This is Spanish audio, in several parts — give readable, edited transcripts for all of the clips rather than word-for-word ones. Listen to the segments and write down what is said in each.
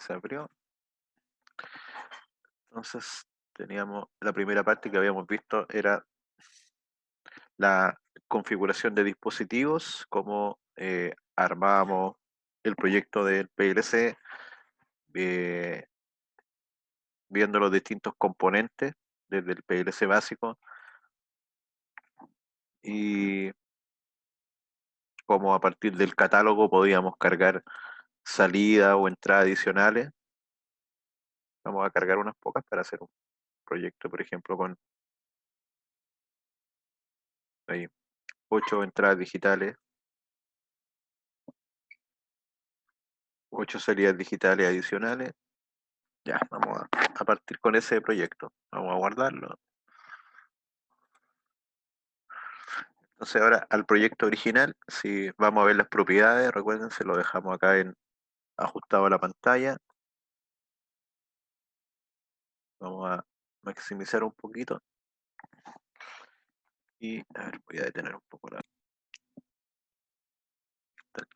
Se abrió. Entonces teníamos la primera parte que habíamos visto era la configuración de dispositivos, cómo armábamos el proyecto del PLC, eh, viendo los distintos componentes desde el PLC básico y cómo a partir del catálogo podíamos cargar salida o entrada adicionales. Vamos a cargar unas pocas para hacer un proyecto, por ejemplo, con ahí, 8 entradas digitales, 8 salidas digitales adicionales. Ya, vamos a partir con ese proyecto. Vamos a guardarlo. Entonces ahora al proyecto original, si vamos a ver las propiedades, recuerden, se lo dejamos acá en ajustado a la pantalla. Vamos a maximizar un poquito. Y a ver, voy a detener un poco el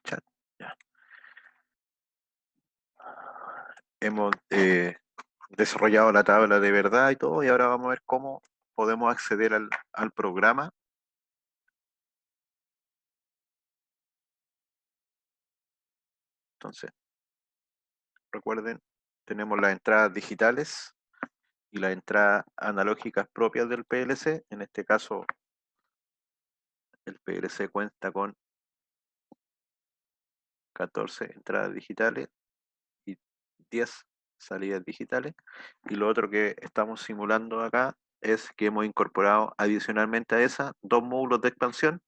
chat. Ya. Hemos desarrollado la tabla de verdad y todo, y ahora vamos a ver cómo podemos acceder al programa. Entonces, recuerden, tenemos las entradas digitales y las entradas analógicas propias del PLC. En este caso, el PLC cuenta con 14 entradas digitales y 10 salidas digitales. Y lo otro que estamos simulando acá es que hemos incorporado adicionalmente a esa dos módulos de expansión,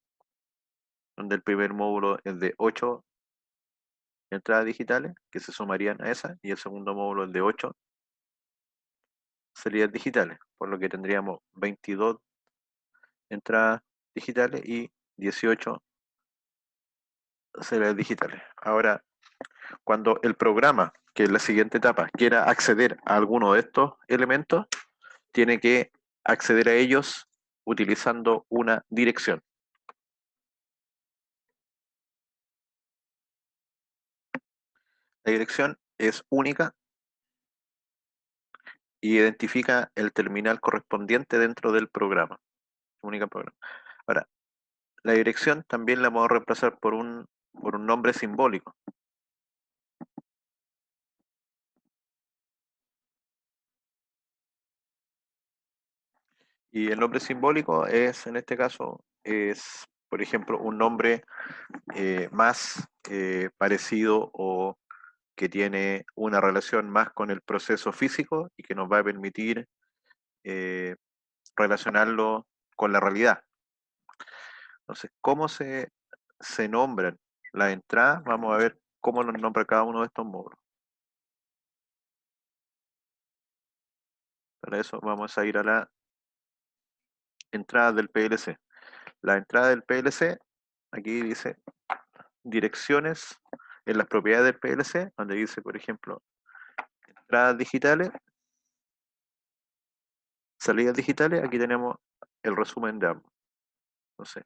donde el primer módulo es de 8 entradas digitales que se sumarían a esa, y el segundo módulo es de 8 salidas digitales, por lo que tendríamos 22 entradas digitales y 18 salidas digitales. Ahora, cuando el programa, que es la siguiente etapa, quiera acceder a alguno de estos elementos, tiene que acceder a ellos utilizando una dirección. La dirección es única y identifica el terminal correspondiente dentro del programa. Única programa. Ahora, la dirección también la vamos a reemplazar por un nombre simbólico. Y el nombre simbólico es, en este caso, es, por ejemplo, un nombre más parecido o que tiene una relación más con el proceso físico y que nos va a permitir eh, relacionarlo con la realidad. Entonces, ¿cómo se nombran las entradas? Vamos a ver cómo nos nombra cada uno de estos módulos. Para eso vamos a ir a la entrada del PLC. La entrada del PLC, aquí dice direcciones en las propiedades del PLC, donde dice, por ejemplo, entradas digitales, salidas digitales, aquí tenemos el resumen de ambos. Entonces,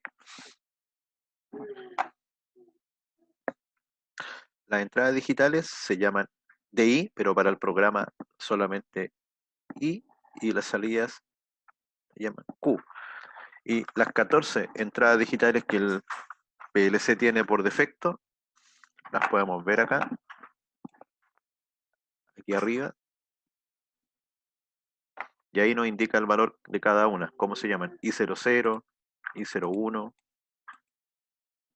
las entradas digitales se llaman DI, pero para el programa solamente I, y las salidas se llaman Q. Y las 14 entradas digitales que el PLC tiene por defecto, las podemos ver acá, aquí arriba, y ahí nos indica el valor de cada una, cómo se llaman, I00, I01,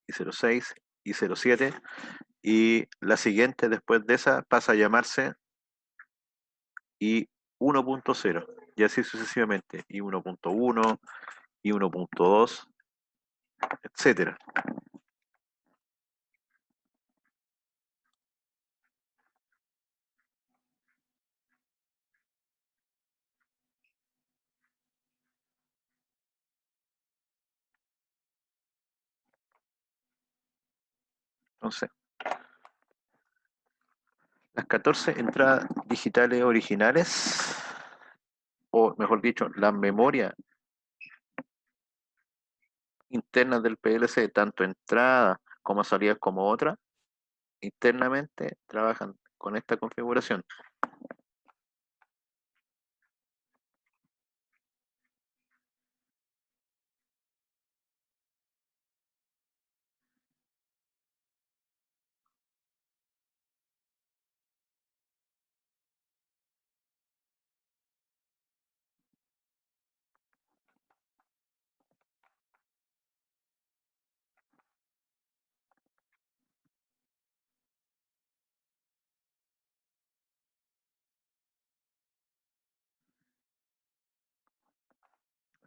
I06, I07, y la siguiente después de esa pasa a llamarse I1.0, y así sucesivamente, I1.1, I1.2, etcétera. Entonces, las 14 entradas digitales originales, o mejor dicho, las memorias internas del PLC, tanto entradas como salidas como otras, internamente trabajan con esta configuración.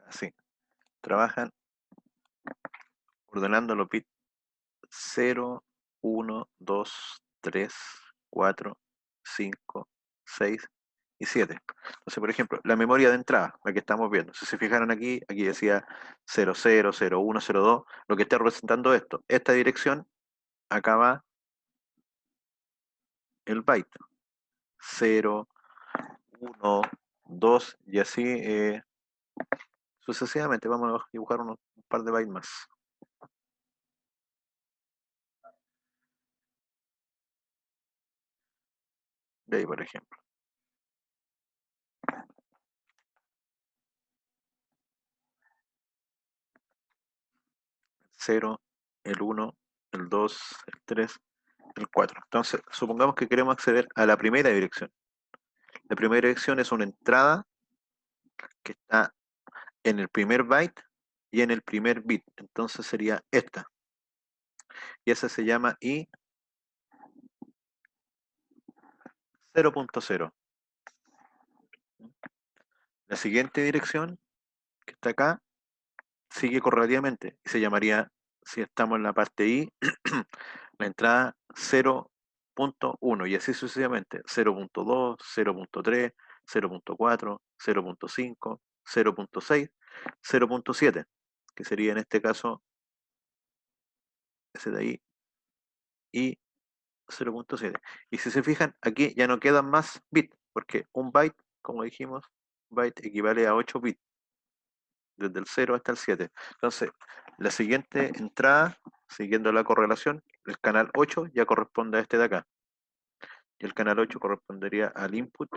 Así, trabajan ordenando los bits 0, 1, 2, 3, 4, 5, 6 y 7. Entonces, por ejemplo, la memoria de entrada, la que estamos viendo, si se fijaron aquí, aquí decía 00, 01, 02, lo que está representando esto. Esta dirección, acá va el byte. 0, 1, 2 y así sucesivamente. Vamos a dibujar un par de bytes más. De ahí, por ejemplo. 0, el 1, el 2, el 3, el 4. Entonces, supongamos que queremos acceder a la primera dirección. La primera dirección es una entrada que está en el primer byte y en el primer bit. Entonces sería esta. Y esa se llama I 0.0. La siguiente dirección, que está acá, sigue correlativamente y se llamaría, si estamos en la parte I, la entrada 0.1 y así sucesivamente. 0.2, 0.3, 0.4, 0.5, 0.6, 0.7, que sería en este caso ese de ahí y 0.7. Y si se fijan, aquí ya no quedan más bits, porque un byte, como dijimos, byte equivale a 8 bits, desde el 0 hasta el 7. Entonces, la siguiente entrada, siguiendo la correlación, el canal 8 ya corresponde a este de acá. Y el canal 8 correspondería al input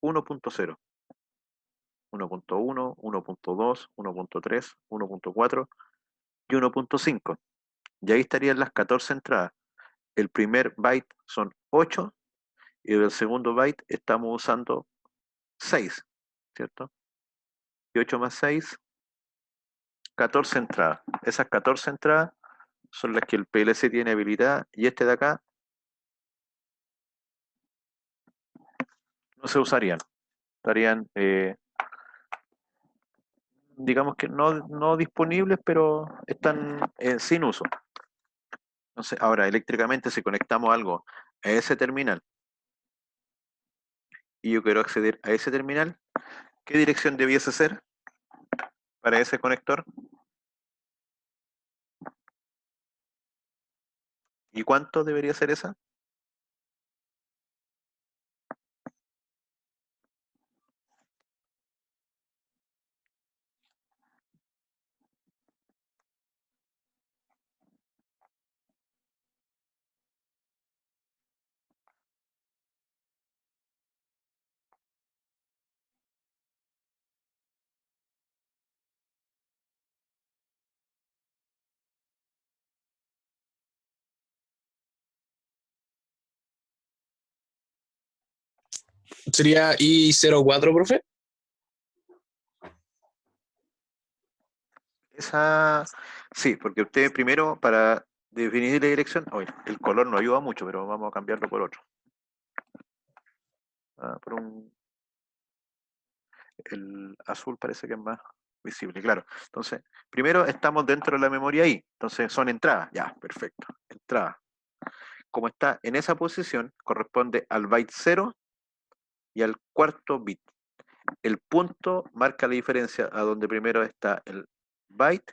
1.0, 1.1, 1.2, 1.3, 1.4 y 1.5. Y ahí estarían las 14 entradas. El primer byte son 8 y del segundo byte estamos usando 6, ¿cierto? Y 8 más 6, 14 entradas. Esas 14 entradas son las que el PLC tiene habilitada y este de acá no se usarían. Estarían, digamos que no disponibles, pero están sin uso. Entonces, ahora eléctricamente si conectamos algo a ese terminal y yo quiero acceder a ese terminal, ¿qué dirección debiese ser para ese conector? ¿Y cuánto debería ser esa? Sería I04, profe. Esa, sí, porque usted primero para definir la dirección, oye, el color no ayuda mucho, pero vamos a cambiarlo por otro. Por el azul parece que es más visible, claro. Entonces, primero estamos dentro de la memoria I, entonces son entradas, ya, perfecto, entrada. Como está en esa posición, corresponde al byte 0 y al cuarto bit. El punto marca la diferencia a donde primero está el byte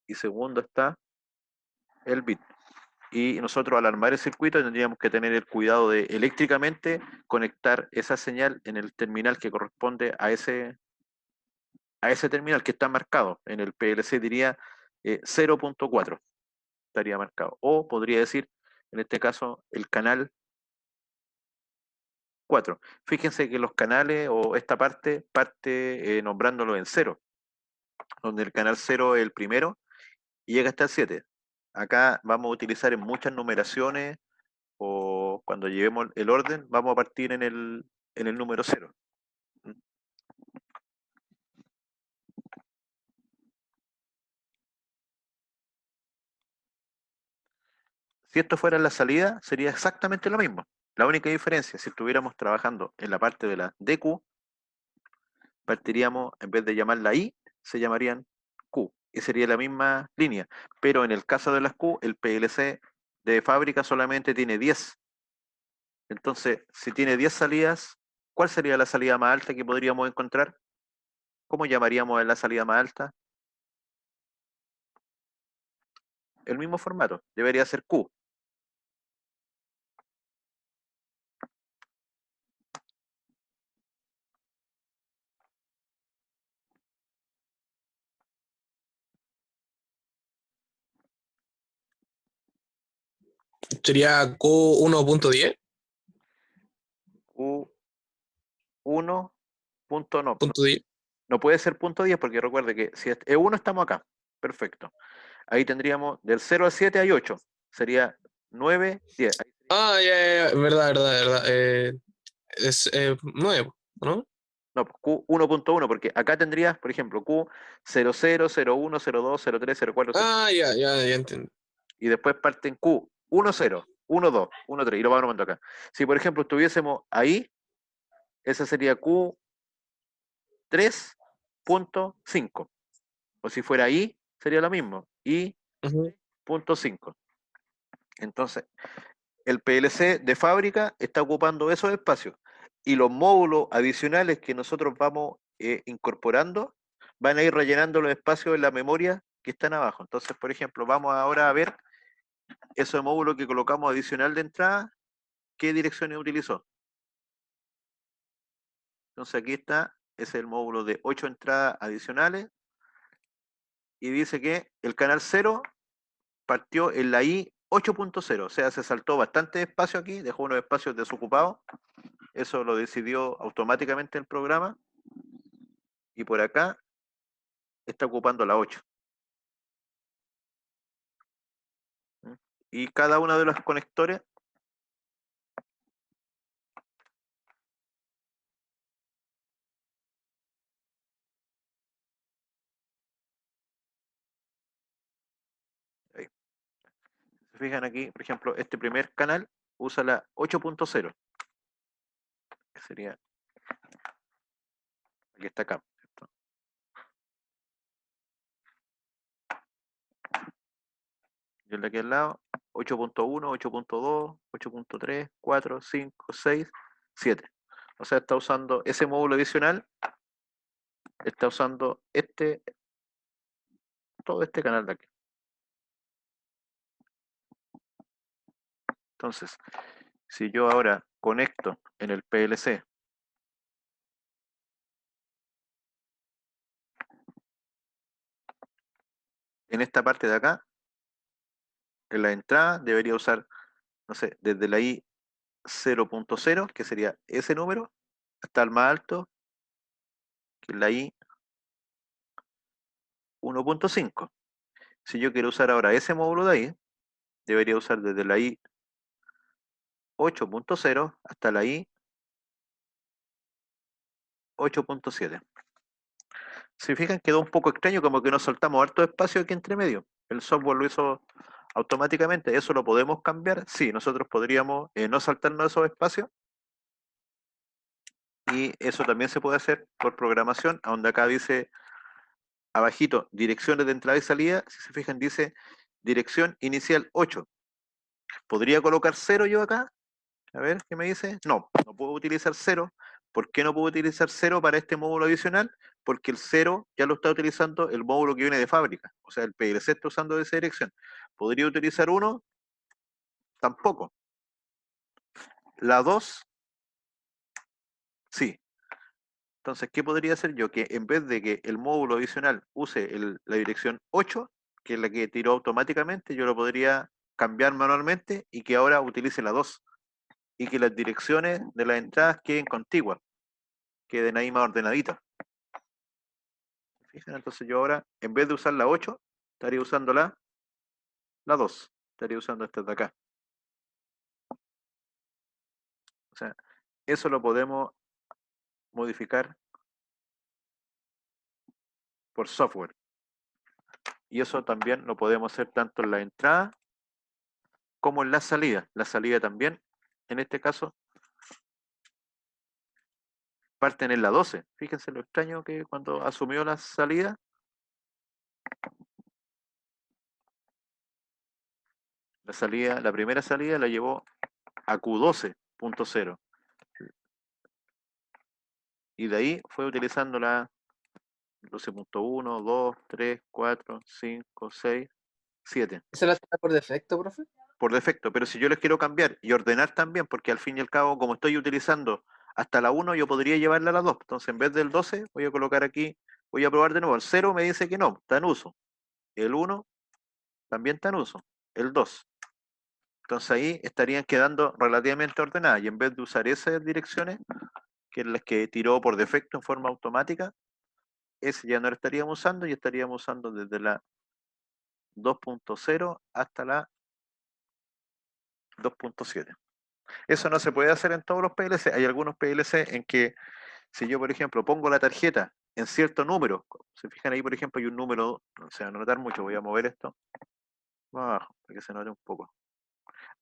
y segundo está el bit. Y nosotros al armar el circuito tendríamos que tener el cuidado de eléctricamente conectar esa señal en el terminal que corresponde a ese terminal que está marcado. En el PLC diría 0.4 estaría marcado. O podría decir, en este caso, el canal 4. Fíjense que los canales o esta parte nombrándolo en 0, donde el canal 0 es el primero y llega hasta el 7. Acá vamos a utilizar en muchas numeraciones o cuando llevemos el orden, vamos a partir en el número 0. Si esto fuera la salida, sería exactamente lo mismo. La única diferencia, si estuviéramos trabajando en la parte de la DQ, partiríamos, en vez de llamarla I, se llamarían Q, y sería la misma línea. Pero en el caso de las Q, el PLC de fábrica solamente tiene 10. Entonces, si tiene 10 salidas, ¿cuál sería la salida más alta que podríamos encontrar? ¿Cómo llamaríamos a la salida más alta? El mismo formato, debería ser Q. Sería Q1.10. Q1, punto no, Punto 10. no puede ser punto 10 porque recuerde que si es E1 estamos acá. Perfecto. Ahí tendríamos del 0 al 7 hay 8. Sería 9, 10. Ah, ya, ya, ya, verdad, verdad, verdad. Es 9, ¿no? No, pues Q1.1, porque acá tendrías, por ejemplo, Q00, 01, 02, 03, 04, 05. Ah, ya, ya, ya entiendo. Y después parten Q10, 12, 13, y lo vamos armando acá. Si, por ejemplo, estuviésemos ahí, esa sería Q3.5. O si fuera I, sería lo mismo. Ujú. I.5. Entonces, el PLC de fábrica está ocupando esos espacios y los módulos adicionales que nosotros vamos incorporando van a ir rellenando los espacios en la memoria que están abajo. Entonces, por ejemplo, vamos ahora a ver ese módulo que colocamos adicional de entrada, qué direcciones utilizó. Entonces aquí está, es el módulo de 8 entradas adicionales y dice que el canal 0 partió en la I 8.0, o sea, se saltó bastante espacio aquí, dejó unos espacios desocupados. Eso lo decidió automáticamente el programa. Y por acá está ocupando la 8. Y cada uno de los conectores ahí, se fijan aquí, por ejemplo, este primer canal usa la 8.0, que sería, aquí está acá. ¿Cierto? Y el de aquí al lado, 8.1, 8.2, 8.3, 4, 5, 6, 7. O sea, está usando ese módulo adicional, está usando todo este canal de aquí. Entonces, si yo ahora conecto en el PLC en esta parte de acá, en la entrada debería usar, no sé, desde la I 0.0, que sería ese número, hasta el más alto, que es la I 1.5. Si yo quiero usar ahora ese módulo de ahí, debería usar desde la I 8.0 hasta la I 8.7. Si fijan, quedó un poco extraño, como que nos soltamos harto espacio aquí entre medio. El software lo hizo automáticamente. ¿Eso lo podemos cambiar? Sí, nosotros podríamos no saltarnos esos espacios. Y eso también se puede hacer por programación, donde acá dice abajito, direcciones de entrada y salida. Si se fijan, dice dirección inicial 8. ¿Podría colocar 0 yo acá? A ver, ¿qué me dice? No, no puedo utilizar 0. ¿Por qué no puedo utilizar 0 para este módulo adicional? Porque el 0 ya lo está utilizando el módulo que viene de fábrica. O sea, el PLC está usando esa dirección. ¿Podría utilizar 1? Tampoco. La 2, sí. Entonces, ¿qué podría hacer yo? Que en vez de que el módulo adicional use la dirección 8, que es la que tiró automáticamente, yo lo podría cambiar manualmente y que ahora utilice la 2. y que las direcciones de las entradas queden contiguas, queden ahí más ordenaditas. Fijan, entonces yo ahora, en vez de usar la 8, estaría usando la 2, estaría usando esta de acá. O sea, eso lo podemos modificar por software. Y eso también lo podemos hacer tanto en la entrada como en la salida. La salida también, en este caso, parten en la 12. Fíjense lo extraño que cuando asumió la salida, la primera salida la llevó a Q12.0. Y de ahí fue utilizando la 12.1, 2, 3, 4, 5, 6, 7. ¿Esa la está por defecto, profe? Por defecto, pero si yo les quiero cambiar y ordenar también, porque al fin y al cabo, como estoy utilizando hasta la 1, yo podría llevarla a la 2. Entonces, en vez del 12, voy a colocar aquí, voy a probar de nuevo. El 0 me dice que no, está en uso. El 1 también está en uso. El 2. Entonces ahí estarían quedando relativamente ordenadas. Y en vez de usar esas direcciones, que es las que tiró por defecto en forma automática, ese ya no lo estaríamos usando y estaríamos usando desde la 2.0 hasta la 2.7. Eso no se puede hacer en todos los PLC. Hay algunos PLC en que si yo, por ejemplo, pongo la tarjeta en cierto número, se fijan ahí, por ejemplo, hay un número, no se va a notar mucho, voy a mover esto más abajo para que se note un poco.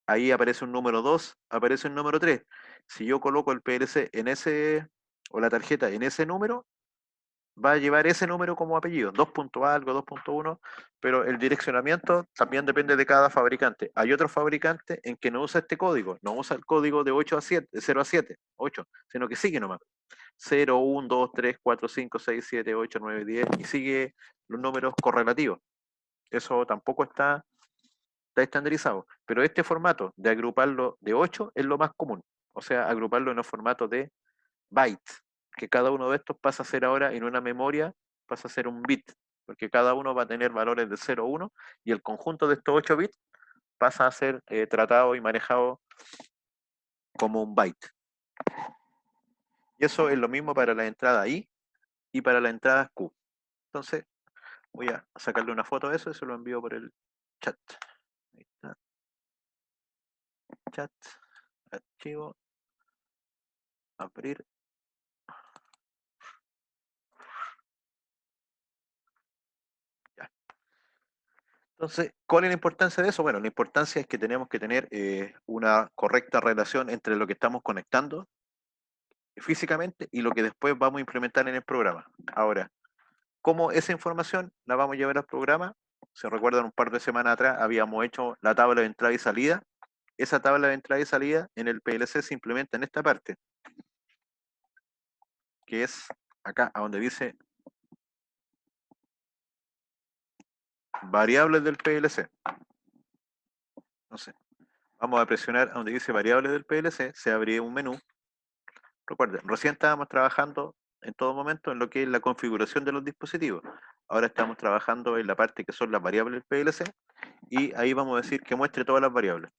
Ahí aparece un número 2, aparece un número 3. Si yo coloco el PLC en ese, o la tarjeta en ese número, va a llevar ese número como apellido, 2 algo, 2.1, pero el direccionamiento también depende de cada fabricante. Hay otros fabricantes en que no usa este código, no usa el código de 8 a 7, de 0 a 7, 8, sino que sigue nomás. 0, 1, 2, 3, 4, 5, 6, 7, 8, 9, 10 y sigue los números correlativos. Eso tampoco está estandarizado, pero este formato de agruparlo de 8 es lo más común, o sea, agruparlo en un formato de bytes, que cada uno de estos pasa a ser ahora en una memoria, pasa a ser un bit, porque cada uno va a tener valores de 0 a 1 y el conjunto de estos 8 bits pasa a ser tratado y manejado como un byte. Y eso es lo mismo para la entrada I y para la entrada Q. Entonces, voy a sacarle una foto de eso y se lo envío por el chat. Ahí está. Chat, archivo, abrir. Ya. Entonces, ¿cuál es la importancia de eso? Bueno, la importancia es que tenemos que tener una correcta relación entre lo que estamos conectando físicamente y lo que después vamos a implementar en el programa. Ahora, ¿cómo esa información la vamos a llevar al programa? Si recuerdan, un par de semanas atrás habíamos hecho la tabla de entrada y salida. Esa tabla de entrada y salida en el PLC se implementa en esta parte, que es acá, a donde dice variables del PLC. Entonces, vamos a presionar a donde dice variables del PLC, se abre un menú. Recuerden, recién estábamos trabajando en todo momento en lo que es la configuración de los dispositivos. Ahora estamos trabajando en la parte que son las variables del PLC y ahí vamos a decir que muestre todas las variables.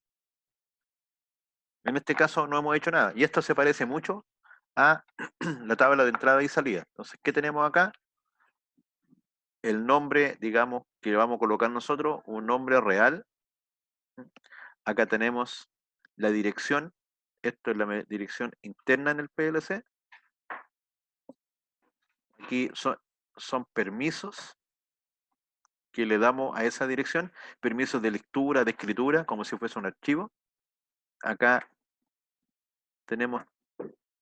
En este caso no hemos hecho nada y esto se parece mucho a la tabla de entrada y salida. Entonces, ¿qué tenemos acá? El nombre, digamos, que vamos a colocar nosotros, un nombre real. Acá tenemos la dirección. Esto es la dirección interna en el PLC. Aquí son permisos que le damos a esa dirección, permisos de lectura, de escritura, como si fuese un archivo. Acá tenemos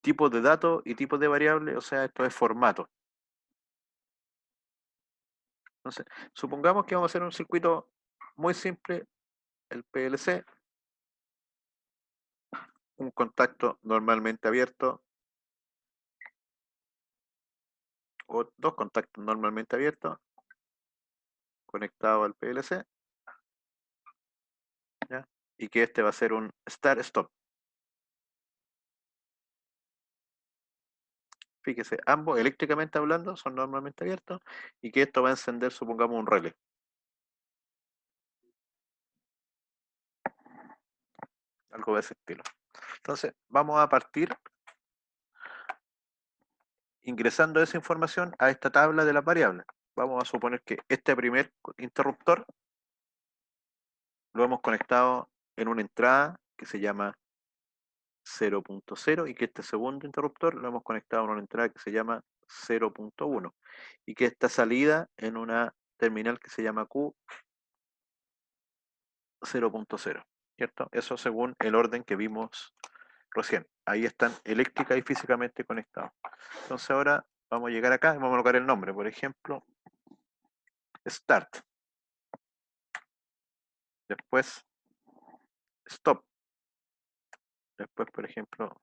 tipos de datos y tipos de variables, o sea, esto es formato. Entonces, supongamos que vamos a hacer un circuito muy simple, el PLC, un contacto normalmente abierto, o dos contactos normalmente abiertos, conectados al PLC, ¿ya? Y que este va a ser un start-stop. Fíjese, ambos eléctricamente hablando son normalmente abiertos y que esto va a encender, supongamos, un relé. Algo de ese estilo. Entonces, vamos a partir ingresando esa información a esta tabla de las variables. Vamos a suponer que este primer interruptor lo hemos conectado en una entrada que se llama 0.0 y que este segundo interruptor lo hemos conectado en una entrada que se llama 0.1 y que esta salida en una terminal que se llama Q 0.0, ¿cierto? Eso según el orden que vimos recién. Ahí están eléctrica y físicamente conectados. Entonces ahora vamos a llegar acá y vamos a colocar el nombre, por ejemplo, Start. Después Stop. Después, por ejemplo,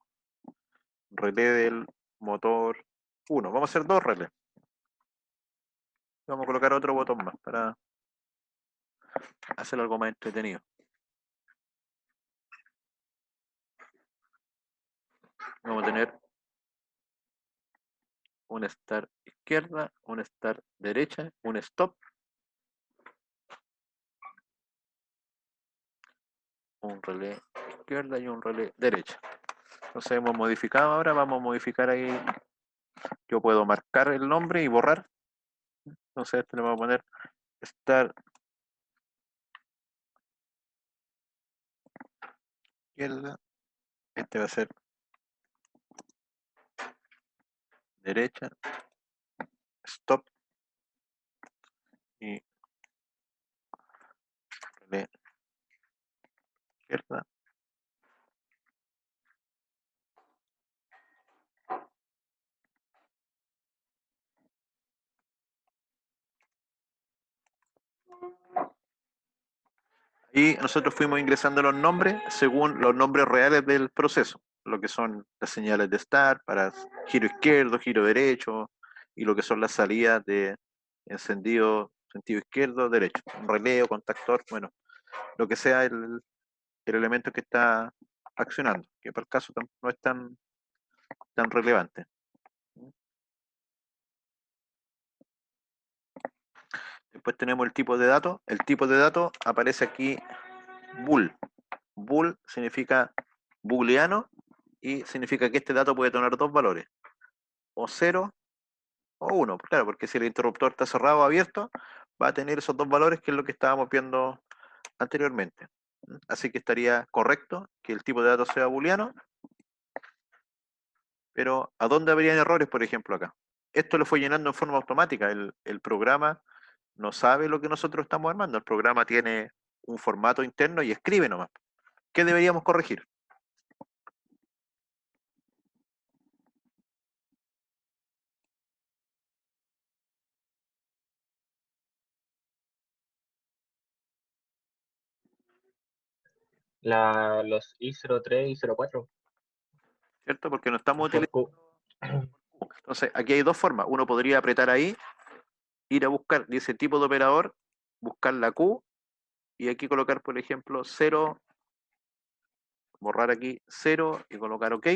relé del motor 1. Vamos a hacer dos relés. Vamos a colocar otro botón más para hacer algo más entretenido. Vamos a tener un start izquierda, un start derecha, un stop, un relé izquierda y un relé derecha. Entonces hemos modificado ahora, vamos a modificar ahí, yo puedo marcar el nombre y borrar. Entonces este le vamos a poner start izquierda, este va a ser derecha, stop y relé izquierda. Y nosotros fuimos ingresando los nombres según los nombres reales del proceso, lo que son las señales de start para giro izquierdo, giro derecho, y lo que son las salidas de encendido, sentido izquierdo, derecho, un relé o contactor, bueno, lo que sea el elemento que está accionando, que para el caso no es tan relevante. Después tenemos el tipo de datos. El tipo de datos aparece aquí bool. Bool significa booleano y significa que este dato puede tener dos valores, o 0 o 1. Claro, porque si el interruptor está cerrado o abierto, va a tener esos dos valores, que es lo que estábamos viendo anteriormente. Así que estaría correcto que el tipo de datos sea booleano, pero ¿a dónde habrían errores, por ejemplo, acá? Esto lo fue llenando en forma automática. El programa no sabe lo que nosotros estamos armando. El programa tiene un formato interno y escribe nomás. ¿Qué deberíamos corregir? Los I03 y 04 ¿Cierto? Porque no estamos por utilizando. Q. Entonces, aquí hay dos formas. Uno podría apretar ahí, ir a buscar, dice tipo de operador, buscar la Q y aquí colocar, por ejemplo, 0, borrar aquí 0 y colocar OK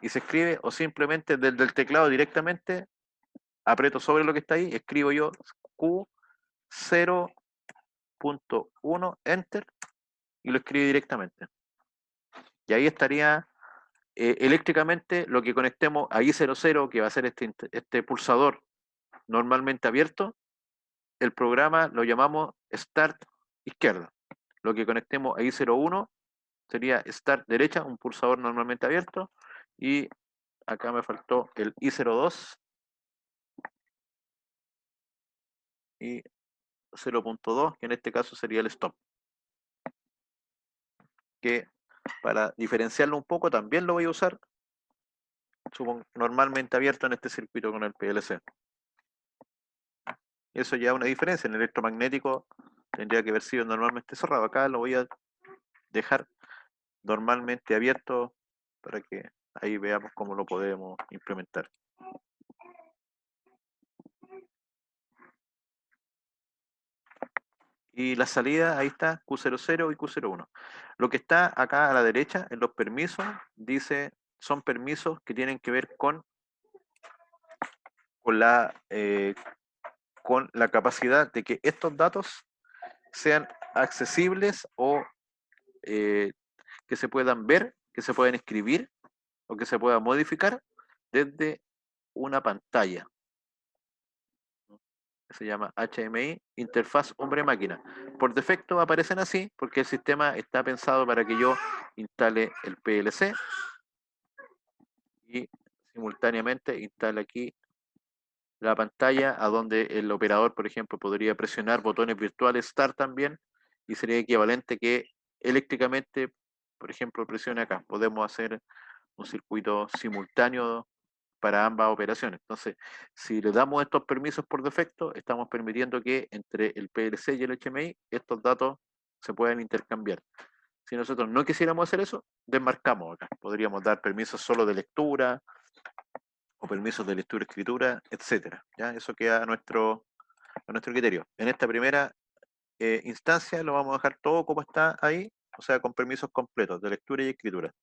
y se escribe, o simplemente desde el teclado directamente aprieto sobre lo que está ahí, escribo yo Q 0.1 Enter y lo escribo directamente. Y ahí estaría eléctricamente lo que conectemos a I00, que va a ser este pulsador normalmente abierto, el programa lo llamamos Start izquierda. Lo que conectemos a I01 sería Start derecha, un pulsador normalmente abierto, y acá me faltó el I02 y 0.2, que en este caso sería el Stop, que para diferenciarlo un poco también lo voy a usar, supongo, normalmente abierto en este circuito con el PLC. Eso ya es una diferencia. En el electromagnético tendría que haber sido normalmente cerrado. Acá lo voy a dejar normalmente abierto para que ahí veamos cómo lo podemos implementar. Y la salida, ahí está, Q00 y Q01. Lo que está acá a la derecha, en los permisos, dice, son permisos que tienen que ver con con la capacidad de que estos datos sean accesibles o que se puedan ver que se pueden escribir o que se pueda modificar desde una pantalla. Se llama HMI, interfaz hombre-máquina. Por defecto aparecen así porque el sistema está pensado para que yo instale el PLC y simultáneamente instale aquí la pantalla a donde el operador, por ejemplo, podría presionar botones virtuales Start también y sería equivalente que eléctricamente, por ejemplo, presione acá. Podemos hacer un circuito simultáneo para ambas operaciones. Entonces, si le damos estos permisos por defecto, estamos permitiendo que entre el PLC y el HMI estos datos se puedan intercambiar. Si nosotros no quisiéramos hacer eso, desmarcamos acá. Podríamos dar permisos solo de lectura o permisos de lectura, escritura, etcétera. ¿Ya? Eso queda a nuestro criterio. En esta primera instancia lo vamos a dejar todo como está ahí, o sea, con permisos completos de lectura y escritura.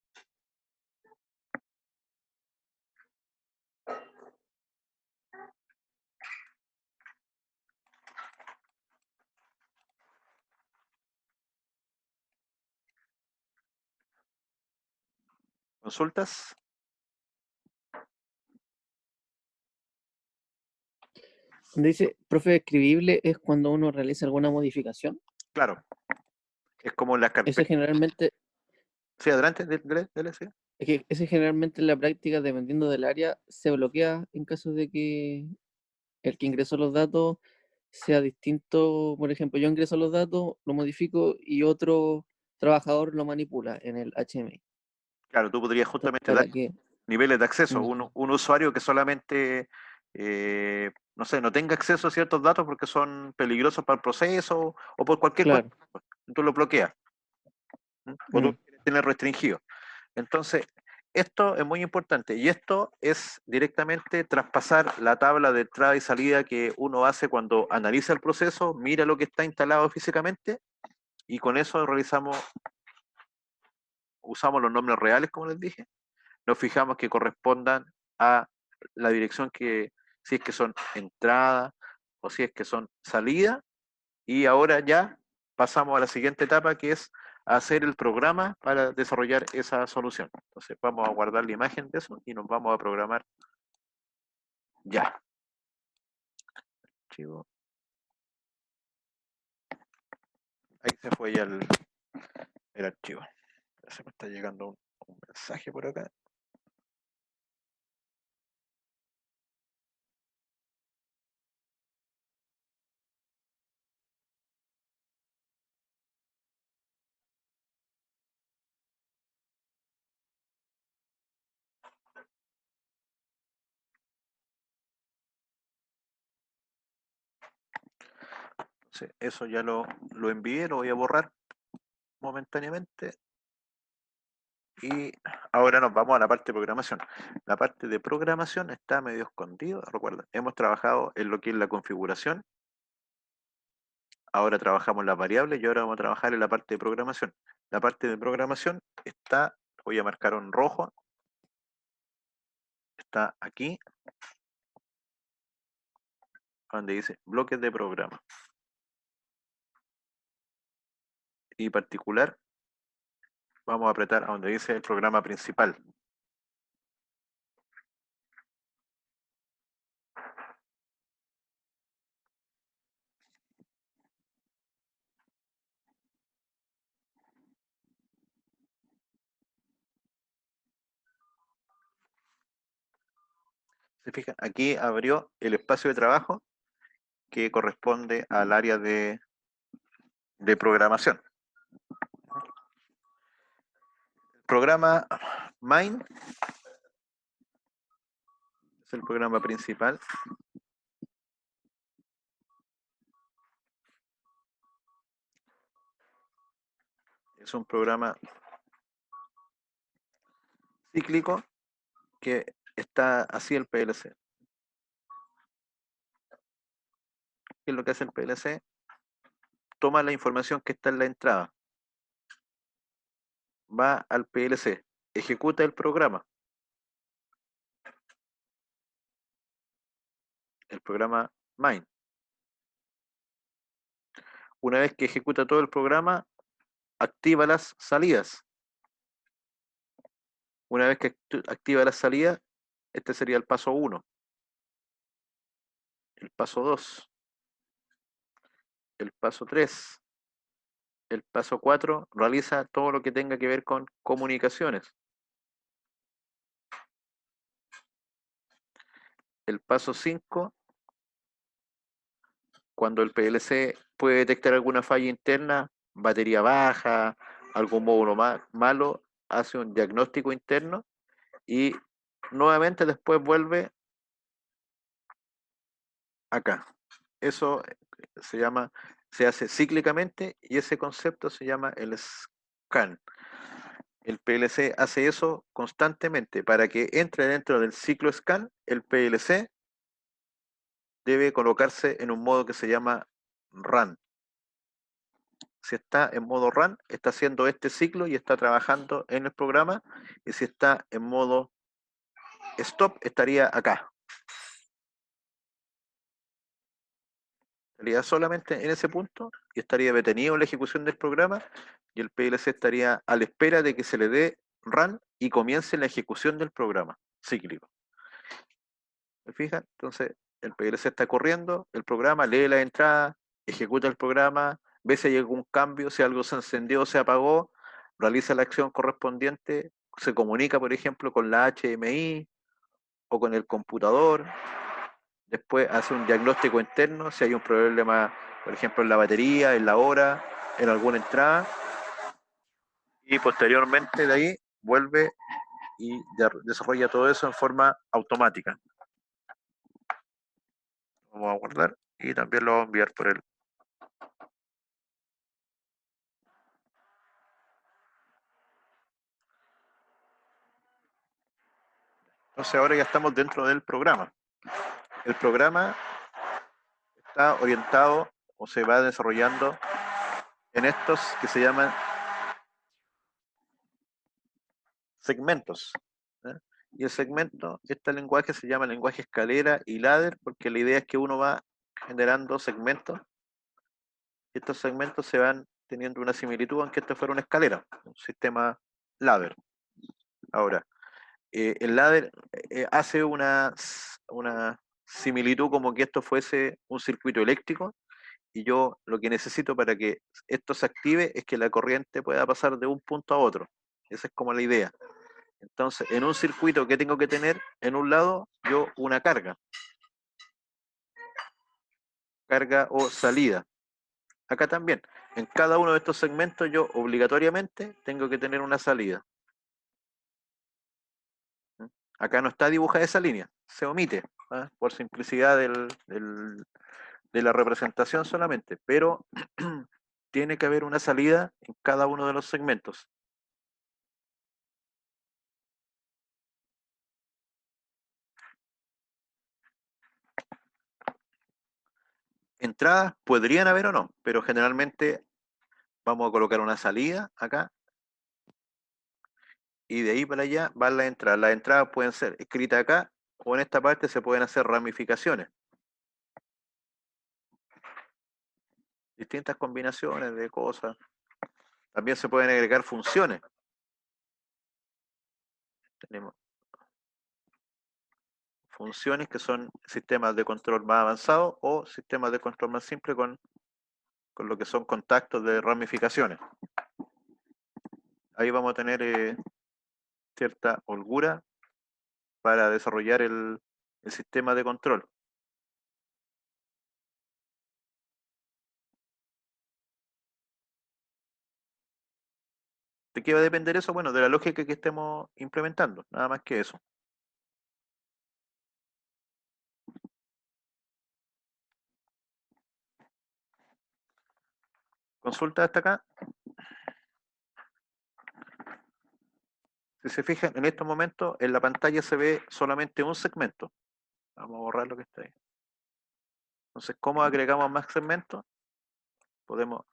¿Consultas? Cuando dice profe escribible es cuando uno realiza alguna modificación. Claro. Es como las Ese carpetas. generalmente, Sí, adelante, dele, sí. es que ese generalmente en la práctica, dependiendo del área, se bloquea en caso de que el que ingresó los datos sea distinto. Por ejemplo, yo ingreso los datos, lo modifico y otro trabajador lo manipula en el HMI. Claro, tú podrías Entonces, justamente dar para que, niveles de acceso. mm, Un usuario que solamente, no sé, no tenga acceso a ciertos datos porque son peligrosos para el proceso o por cualquier claro, cuestión, tú lo bloqueas. O tú mm, quieres tener restringido. Entonces, esto es muy importante y esto es directamente traspasar la tabla de entrada y salida que uno hace cuando analiza el proceso, mira lo que está instalado físicamente y con eso usamos los nombres reales, como les dije, nos fijamos que correspondan a la dirección que, si es que son entrada o si es que son salida, y ahora ya pasamos a la siguiente etapa que es hacer el programa para desarrollar esa solución. Entonces vamos a guardar la imagen de eso y nos vamos a programar ya. Archivo. Ahí se fue ya el archivo. Se me está llegando un mensaje por acá. Entonces, eso ya lo envié, lo voy a borrar momentáneamente. Y ahora nos vamos a la parte de programación. La parte de programación está medio escondida. Recuerda, hemos trabajado en lo que es la configuración. Ahora trabajamos las variables y ahora vamos a trabajar en la parte de programación. La parte de programación está, voy a marcar en rojo, está aquí, donde dice bloques de programa. Y particular, vamos a apretar a donde dice el programa principal. ¿Se fijan? Aquí abrió el espacio de trabajo que corresponde al área de programación. El programa Main es el programa principal. Es un programa cíclico que está así el PLC. ¿Qué es lo que hace el PLC? Toma la información que está en la entrada, va al PLC, ejecuta el programa main. Una vez que ejecuta todo el programa, activa las salidas. Una vez que activa la salida, este sería el paso 1. El paso 2. El paso 3. El paso 4 realiza todo lo que tenga que ver con comunicaciones. El paso 5, cuando el PLC puede detectar alguna falla interna, batería baja, algún módulo malo, hace un diagnóstico interno y nuevamente después vuelve acá. Eso se hace cíclicamente y ese concepto se llama el scan. El PLC hace eso constantemente. Para que entre dentro del ciclo scan, el PLC debe colocarse en un modo que se llama run. Si está en modo run, está haciendo este ciclo y está trabajando en el programa, y si está en modo stop, estaría acá. Estaría solamente en ese punto y estaría detenido en la ejecución del programa, y el PLC estaría a la espera de que se le dé run y comience la ejecución del programa cíclico. ¿Se fijan? Entonces, el PLC está corriendo, el programa lee la entrada, ejecuta el programa, ve si hay algún cambio, si algo se encendió o se apagó, realiza la acción correspondiente, se comunica, por ejemplo, con la HMI o con el computador, después hace un diagnóstico interno, si hay un problema, por ejemplo, en la batería, en la hora, en alguna entrada, y posteriormente de ahí vuelve y desarrolla todo eso en forma automática. Vamos a guardar y también lo vamos a enviar por el. Entonces ahora ya estamos dentro del programa. El programa está orientado o se va desarrollando en estos que se llaman segmentos. ¿eh? Y el segmento, este lenguaje se llama lenguaje escalera y ladder, porque la idea es que uno va generando segmentos. Y estos segmentos se van teniendo una similitud, aunque esto fuera una escalera, un sistema ladder. Ahora, el ladder hace una similitud como que esto fuese un circuito eléctrico, y yo lo que necesito para que esto se active es que la corriente pueda pasar de un punto a otro. Esa es como la idea. Entonces, en un circuito que tengo que tener, en un lado, yo una carga o salida. Acá también, en cada uno de estos segmentos yo obligatoriamente tengo que tener una salida. Acá no está dibujada esa línea, se omite, por simplicidad de la representación solamente, pero tiene que haber una salida en cada uno de los segmentos. Entradas podrían haber o no, pero generalmente vamos a colocar una salida acá y de ahí para allá van las entradas. Las entradas pueden ser escritas acá o en esta parte se pueden hacer ramificaciones. Distintas combinaciones de cosas. También se pueden agregar funciones. Tenemos funciones que son sistemas de control más avanzados o sistemas de control más simples con lo que son contactos de ramificaciones. Ahí vamos a tener cierta holgura para desarrollar el sistema de control. ¿De qué va a depender eso? Bueno, de la lógica que estemos implementando, nada más que eso. Consulta hasta acá. Si se fijan, en estos momentos en la pantalla se ve solamente un segmento. Vamos a borrar lo que está ahí. Entonces, ¿cómo agregamos más segmentos? Podemos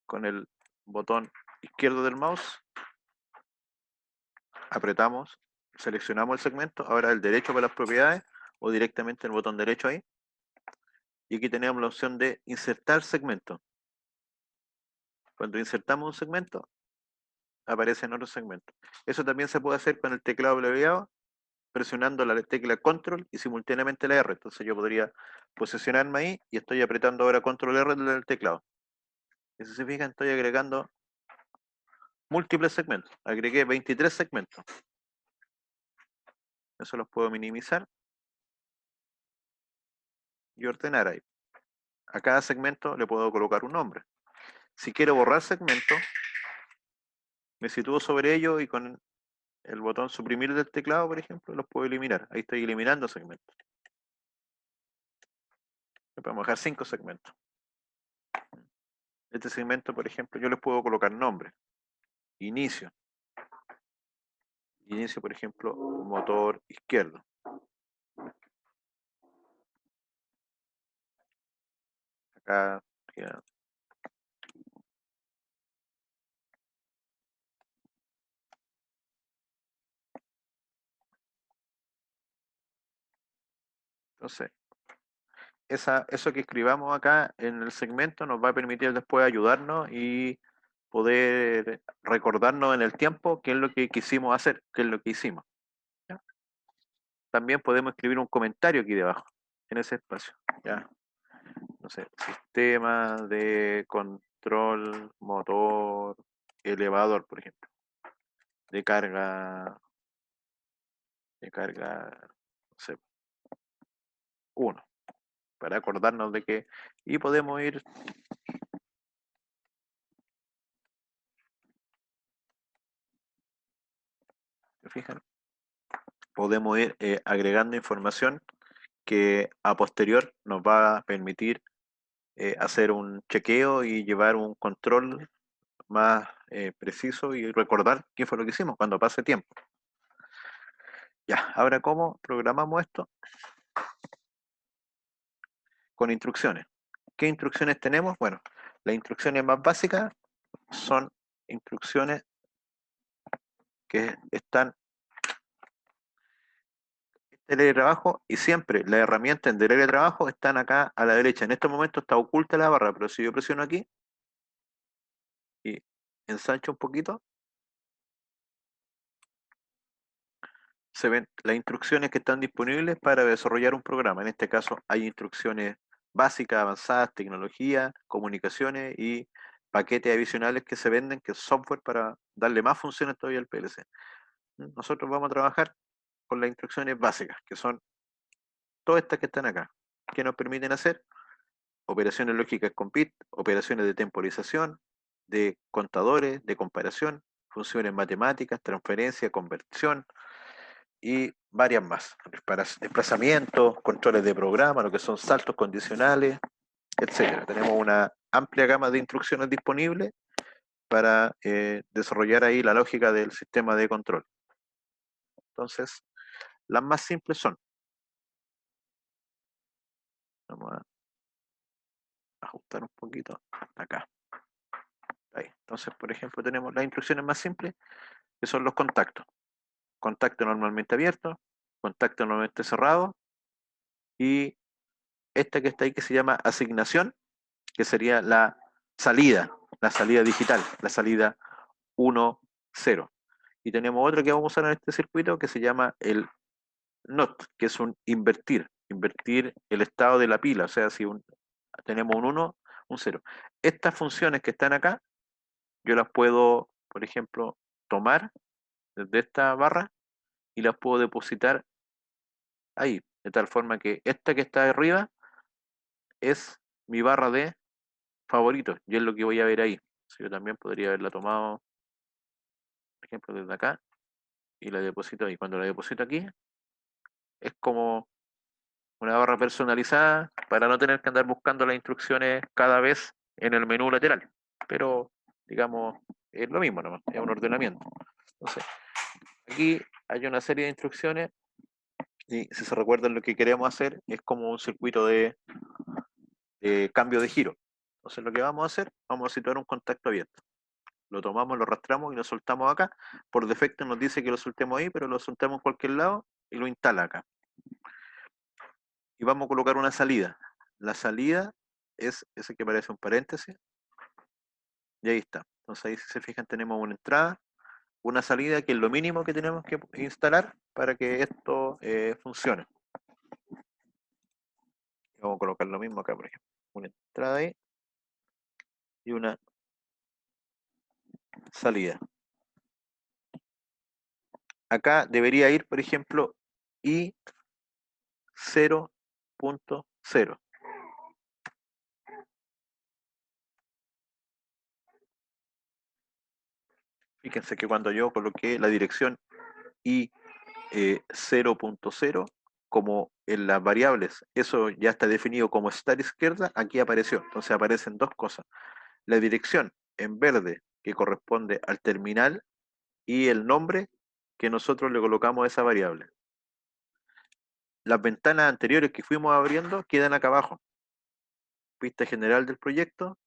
con el botón izquierdo del mouse, apretamos, seleccionamos el segmento, ahora el derecho para las propiedades o directamente el botón derecho ahí. Y aquí tenemos la opción de insertar segmento. Cuando insertamos un segmento, aparece en otro segmento. Eso también se puede hacer con el teclado abreviado, presionando la tecla Control y simultáneamente la R. Entonces yo podría posicionarme ahí y estoy apretando ahora Control R del teclado. Y si se fijan, estoy agregando múltiples segmentos. Agregué 23 segmentos. Eso los puedo minimizar y ordenar ahí. A cada segmento le puedo colocar un nombre. Si quiero borrar segmento, me sitúo sobre ello y con el botón suprimir del teclado, por ejemplo, los puedo eliminar. Ahí estoy eliminando segmentos. Le podemos dejar 5 segmentos. Este segmento, por ejemplo, yo les puedo colocar nombre. Inicio. Inicio, por ejemplo, motor izquierdo. Acá, ya. Entonces, eso que escribamos acá en el segmento nos va a permitir después ayudarnos y poder recordarnos en el tiempo qué es lo que quisimos hacer, qué es lo que hicimos. ¿Ya? También podemos escribir un comentario aquí debajo, en ese espacio. ¿Ya? No sé, sistema de control motor elevador, por ejemplo. De carga, no sé, 1, para acordarnos de que, y podemos ir ¿se fijan? Podemos ir agregando información que a posterior nos va a permitir hacer un chequeo y llevar un control más preciso y recordar qué fue lo que hicimos cuando pase tiempo. Ya, ahora ¿cómo programamos esto? Con instrucciones. ¿Qué instrucciones tenemos? Bueno, las instrucciones más básicas son instrucciones que están en el área de trabajo y siempre las herramientas del área de trabajo están acá a la derecha. En este momento está oculta la barra, pero si yo presiono aquí y ensancho un poquito, se ven las instrucciones que están disponibles para desarrollar un programa. En este caso hay instrucciones básicas, avanzadas, tecnología, comunicaciones y paquetes adicionales que se venden, que es software para darle más funciones todavía al PLC. Nosotros vamos a trabajar con las instrucciones básicas, que son todas estas que están acá, que nos permiten hacer operaciones lógicas con bit, operaciones de temporización, de contadores, de comparación, funciones matemáticas, transferencia, conversión, y varias más. Desplazamientos, controles de programa, lo que son saltos condicionales, etcétera. Tenemos una amplia gama de instrucciones disponibles para desarrollar ahí la lógica del sistema de control. Entonces, las más simples son, vamos a ajustar un poquito acá. Ahí. Entonces, por ejemplo, tenemos las instrucciones más simples, que son los contactos. Contacto normalmente abierto, contacto normalmente cerrado, y esta que está ahí que se llama asignación, que sería la salida digital, la salida 1, 0. Y tenemos otra que vamos a usar en este circuito que se llama el NOT, que es un invertir el estado de la pila, o sea, si tenemos un 1, un 0. Estas funciones que están acá, yo las puedo, por ejemplo, tomar desde esta barra y las puedo depositar ahí, de tal forma que esta que está arriba es mi barra de favoritos y es lo que voy a ver ahí. Yo también podría haberla tomado, por ejemplo, desde acá y la deposito ahí. Cuando la deposito aquí, es como una barra personalizada para no tener que andar buscando las instrucciones cada vez en el menú lateral. Pero, digamos, es lo mismo nomás, es un ordenamiento. Entonces, aquí hay una serie de instrucciones y si se recuerdan lo que queremos hacer es como un circuito de cambio de giro. Entonces lo que vamos a hacer, vamos a situar un contacto abierto. Lo tomamos, lo arrastramos y lo soltamos acá. Por defecto nos dice que lo soltemos ahí, pero lo soltamos en cualquier lado y lo instala acá. Y vamos a colocar una salida. La salida es ese que parece un paréntesis. Y ahí está. Entonces ahí si se fijan tenemos una entrada, una salida que es lo mínimo que tenemos que instalar para que esto funcione. Vamos a colocar lo mismo acá, por ejemplo. Una entrada ahí y una salida. Acá debería ir, por ejemplo, I 0.0. Fíjense que cuando yo coloqué la dirección I 0.0, como en las variables, eso ya está definido como estar izquierda, aquí apareció. Entonces aparecen dos cosas. La dirección en verde, que corresponde al terminal, y el nombre que nosotros le colocamos a esa variable. Las ventanas anteriores que fuimos abriendo quedan acá abajo. Vista general del proyecto,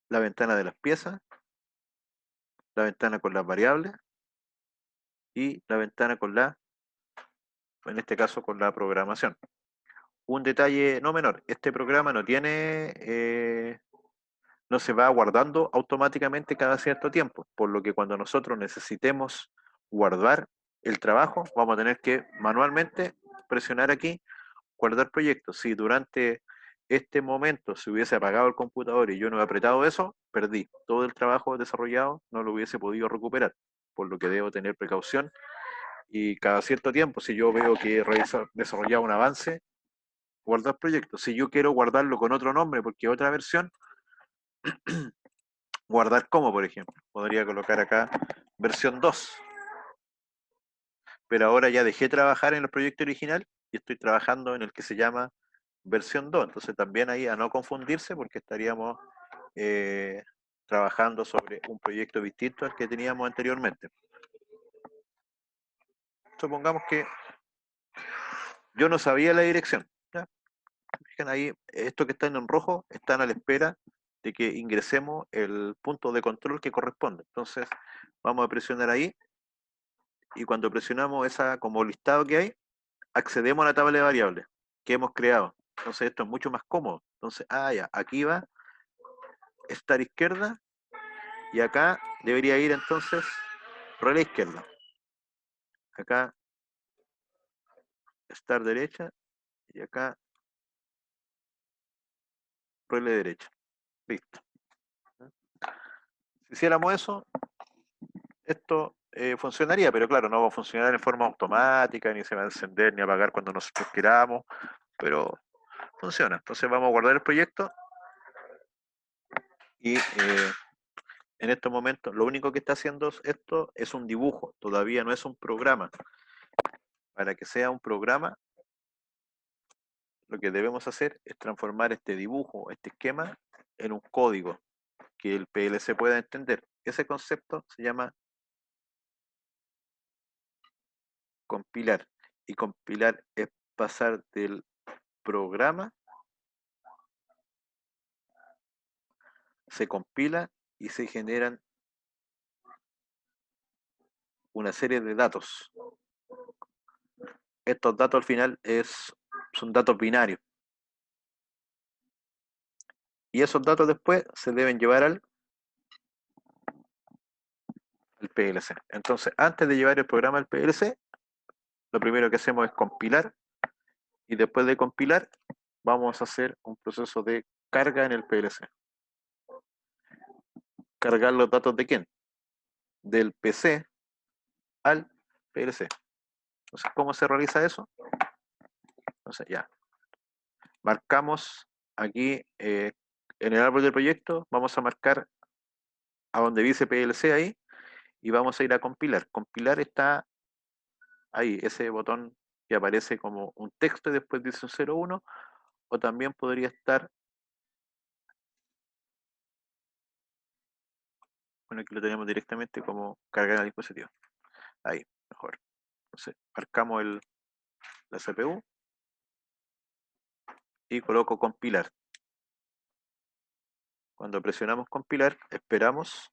la ventana de las piezas, la ventana con las variables y la ventana con la, en este caso, con la programación. Un detalle no menor, este programa no tiene, no se va guardando automáticamente cada cierto tiempo, por lo que cuando nosotros necesitemos guardar el trabajo, vamos a tener que manualmente presionar aquí, guardar proyectos. Si durante este momento se hubiese apagado el computador y yo no he apretado eso, perdí todo el trabajo desarrollado, no lo hubiese podido recuperar, por lo que debo tener precaución y cada cierto tiempo, si yo veo que he desarrollado un avance, guardar proyectos. Si yo quiero guardarlo con otro nombre porque otra versión, guardar como, por ejemplo, podría colocar acá versión 2, pero ahora ya dejé trabajar en el proyecto original y estoy trabajando en el que se llama versión 2, entonces también ahí a no confundirse porque estaríamos trabajando sobre un proyecto distinto al que teníamos anteriormente. Supongamos que yo no sabía la dirección, ¿ya? Fijan ahí, esto que están en rojo están a la espera de que ingresemos el punto de control que corresponde. Entonces vamos a presionar ahí y cuando presionamos esa como listado que hay, accedemos a la tabla de variables que hemos creado. Entonces esto es mucho más cómodo. Entonces, ya, aquí va estar izquierda y acá debería ir entonces relé izquierda. Acá estar derecha y acá relé derecha. Listo. Si hiciéramos eso, esto funcionaría, pero claro, no va a funcionar en forma automática, ni se va a encender ni apagar cuando nosotros queramos, pero funciona. Entonces vamos a guardar el proyecto y en estos momentos lo único que está haciendo esto es un dibujo, todavía no es un programa. Para que sea un programa, lo que debemos hacer es transformar este dibujo, este esquema, en un código que el PLC pueda entender. Ese concepto se llama compilar. Y compilar es pasar del programa, se compila y se generan una serie de datos. Estos datos al final son datos binarios. Y esos datos después se deben llevar al PLC. Entonces, antes de llevar el programa al PLC, lo primero que hacemos es compilar y después de compilar vamos a hacer un proceso de carga en el PLC. ¿Cargar los datos de quién? Del PC al PLC. Entonces, ¿cómo se realiza eso? Entonces, ya. Marcamos aquí en el árbol del proyecto, vamos a marcar a donde dice PLC ahí y vamos a ir a compilar. Compilar está ahí, ese botón que aparece como un texto y después dice un 01, o también podría estar, bueno, aquí lo tenemos directamente como cargar el dispositivo. Ahí, mejor. Entonces, marcamos la CPU y coloco compilar. Cuando presionamos compilar, esperamos.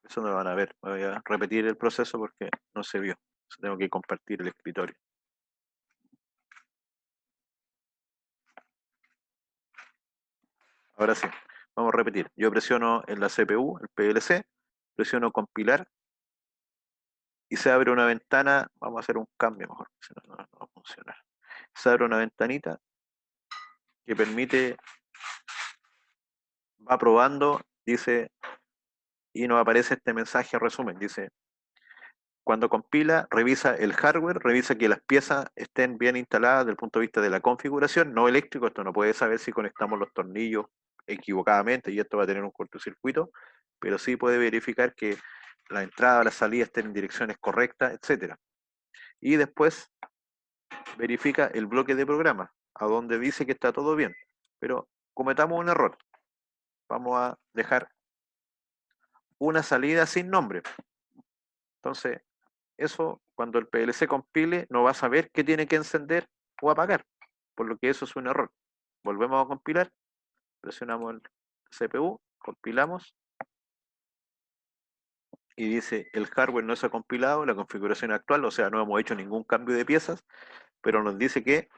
Eso no lo van a ver. Voy a repetir el proceso porque no se vio. Tengo que compartir el escritorio. Ahora sí, vamos a repetir. Yo presiono en la CPU, el PLC, presiono compilar y se abre una ventana. Vamos a hacer un cambio mejor, si no, no va a funcionar. Se abre una ventanita que permite, va probando, dice, y nos aparece este mensaje resumen, dice, cuando compila, revisa el hardware, revisa que las piezas estén bien instaladas desde el punto de vista de la configuración, no eléctrico, esto no puede saber si conectamos los tornillos equivocadamente y esto va a tener un cortocircuito, pero sí puede verificar que la entrada o la salida estén en direcciones correctas, etc. Y después verifica el bloque de programa, a donde dice que está todo bien, pero cometamos un error. Vamos a dejar una salida sin nombre. Entonces, eso cuando el PLC compile no va a saber qué tiene que encender o apagar, por lo que eso es un error. Volvemos a compilar, presionamos el CPU, compilamos y dice el hardware no se ha compilado, la configuración actual, o sea, no hemos hecho ningún cambio de piezas, pero nos dice que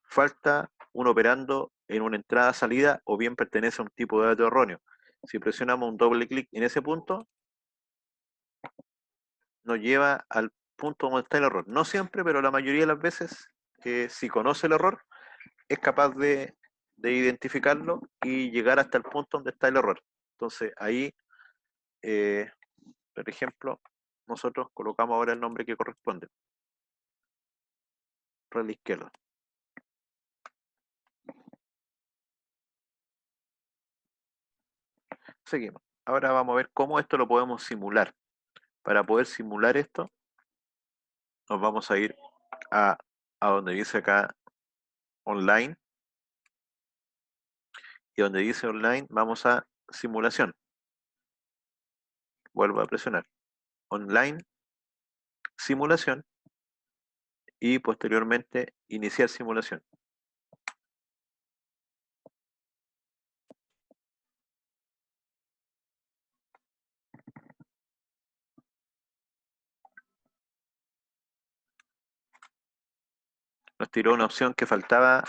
falta un operando en una entrada-salida o bien pertenece a un tipo de dato erróneo. Si presionamos un doble clic en ese punto, nos lleva al punto donde está el error. No siempre, pero la mayoría de las veces, si conoce el error, es capaz de identificarlo y llegar hasta el punto donde está el error. Entonces ahí, por ejemplo, nosotros colocamos ahora el nombre que corresponde. Para la izquierda. Seguimos. Ahora vamos a ver cómo esto lo podemos simular. Para poder simular esto, nos vamos a ir a donde dice acá online. Y donde dice online, vamos a simulación. Vuelvo a presionar. Online, simulación. Y posteriormente iniciar simulación. Nos tiró una opción que faltaba,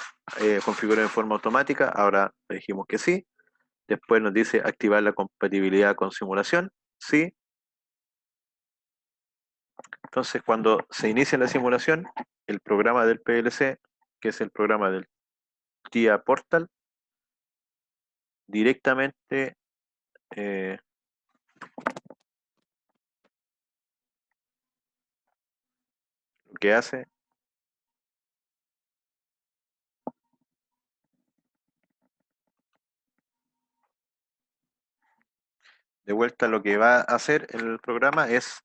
configurar en forma automática, ahora le dijimos que sí. Después nos dice activar la compatibilidad con simulación, sí. Entonces cuando se inicia la simulación, el programa del PLC, que es el programa del TIA Portal, directamente lo que hace de vuelta, lo que va a hacer el programa es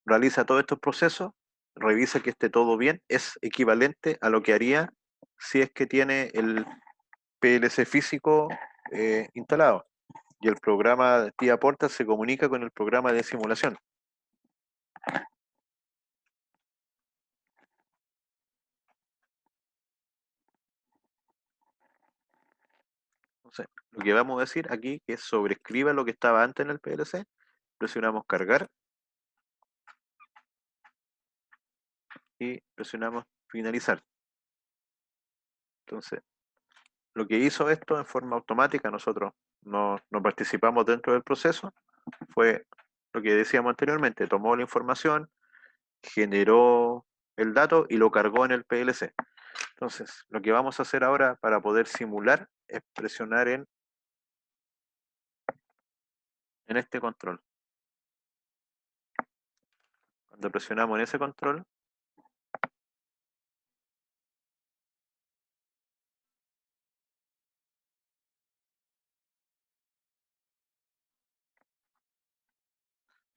realiza todos estos procesos, revisa que esté todo bien, es equivalente a lo que haría si es que tiene el PLC físico instalado. Y el programa TIA Portal se comunica con el programa de simulación. Entonces, lo que vamos a decir aquí es sobrescriba lo que estaba antes en el PLC, presionamos cargar y presionamos finalizar. Entonces, lo que hizo esto en forma automática, nosotros no participamos dentro del proceso, fue lo que decíamos anteriormente, tomó la información, generó el dato y lo cargó en el PLC. Entonces, lo que vamos a hacer ahora para poder simular es presionar en este control. Cuando presionamos en ese control,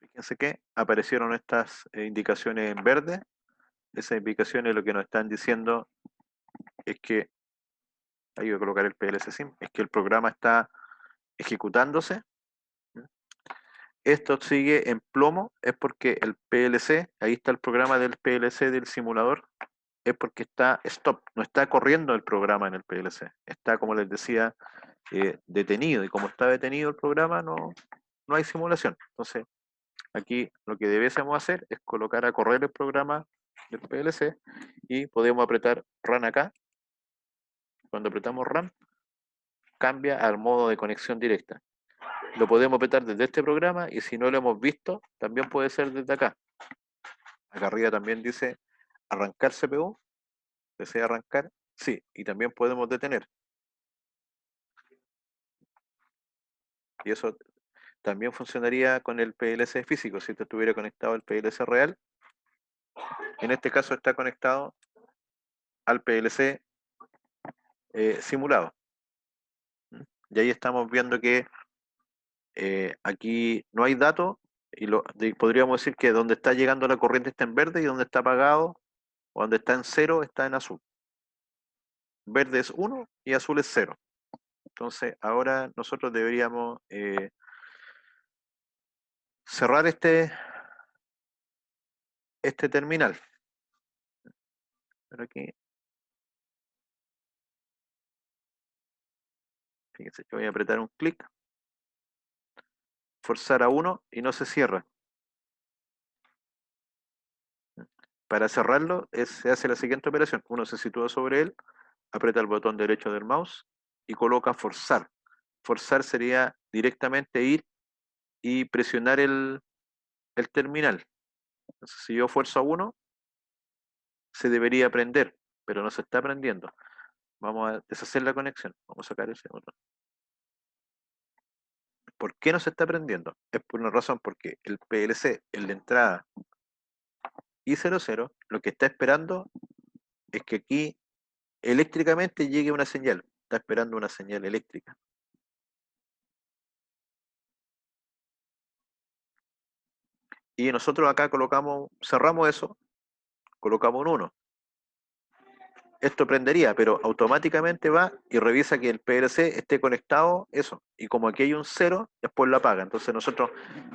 fíjense que aparecieron estas indicaciones en verde. Esas indicaciones lo que nos están diciendo es que, ahí voy a colocar el PLC sim, es que el programa está ejecutándose. Esto sigue en plomo, es porque el PLC, ahí está el programa del PLC del simulador, es porque está stop, no está corriendo el programa en el PLC, está, como les decía, detenido, y como está detenido el programa no hay simulación. Entonces, aquí lo que debiésemos hacer es colocar a correr el programa del PLC y podemos apretar Run acá. Cuando apretamos Run, cambia al modo de conexión directa. Lo podemos apretar desde este programa y si no lo hemos visto, también puede ser desde acá. Acá arriba también dice arrancar CPU. ¿Desea arrancar? Sí, y también podemos detener. Y eso también funcionaría con el PLC físico, si estuviera conectado al PLC real. En este caso está conectado al PLC simulado. Y ahí estamos viendo que aquí no hay datos y podríamos decir que donde está llegando la corriente está en verde y donde está apagado o donde está en 0 está en azul. Verde es 1 y azul es 0. Entonces ahora nosotros deberíamos cerrar este terminal. Pero aquí, fíjense, yo voy a apretar un clic, forzar a 1 y no se cierra. Para cerrarlo se hace la siguiente operación. Uno se sitúa sobre él, aprieta el botón derecho del mouse y coloca forzar. Forzar sería directamente ir y presionar el terminal. Entonces, si yo fuerzo a 1, se debería prender, pero no se está prendiendo. Vamos a deshacer la conexión. Vamos a sacar ese botón. ¿Por qué no se está prendiendo? Es por una razón, porque el PLC, el de entrada I00, lo que está esperando es que aquí eléctricamente llegue una señal. Está esperando una señal eléctrica. Y nosotros acá cerramos eso, colocamos un 1. Esto prendería, pero automáticamente va y revisa que el PLC esté conectado, eso. Y como aquí hay un 0, después lo apaga. Entonces nosotros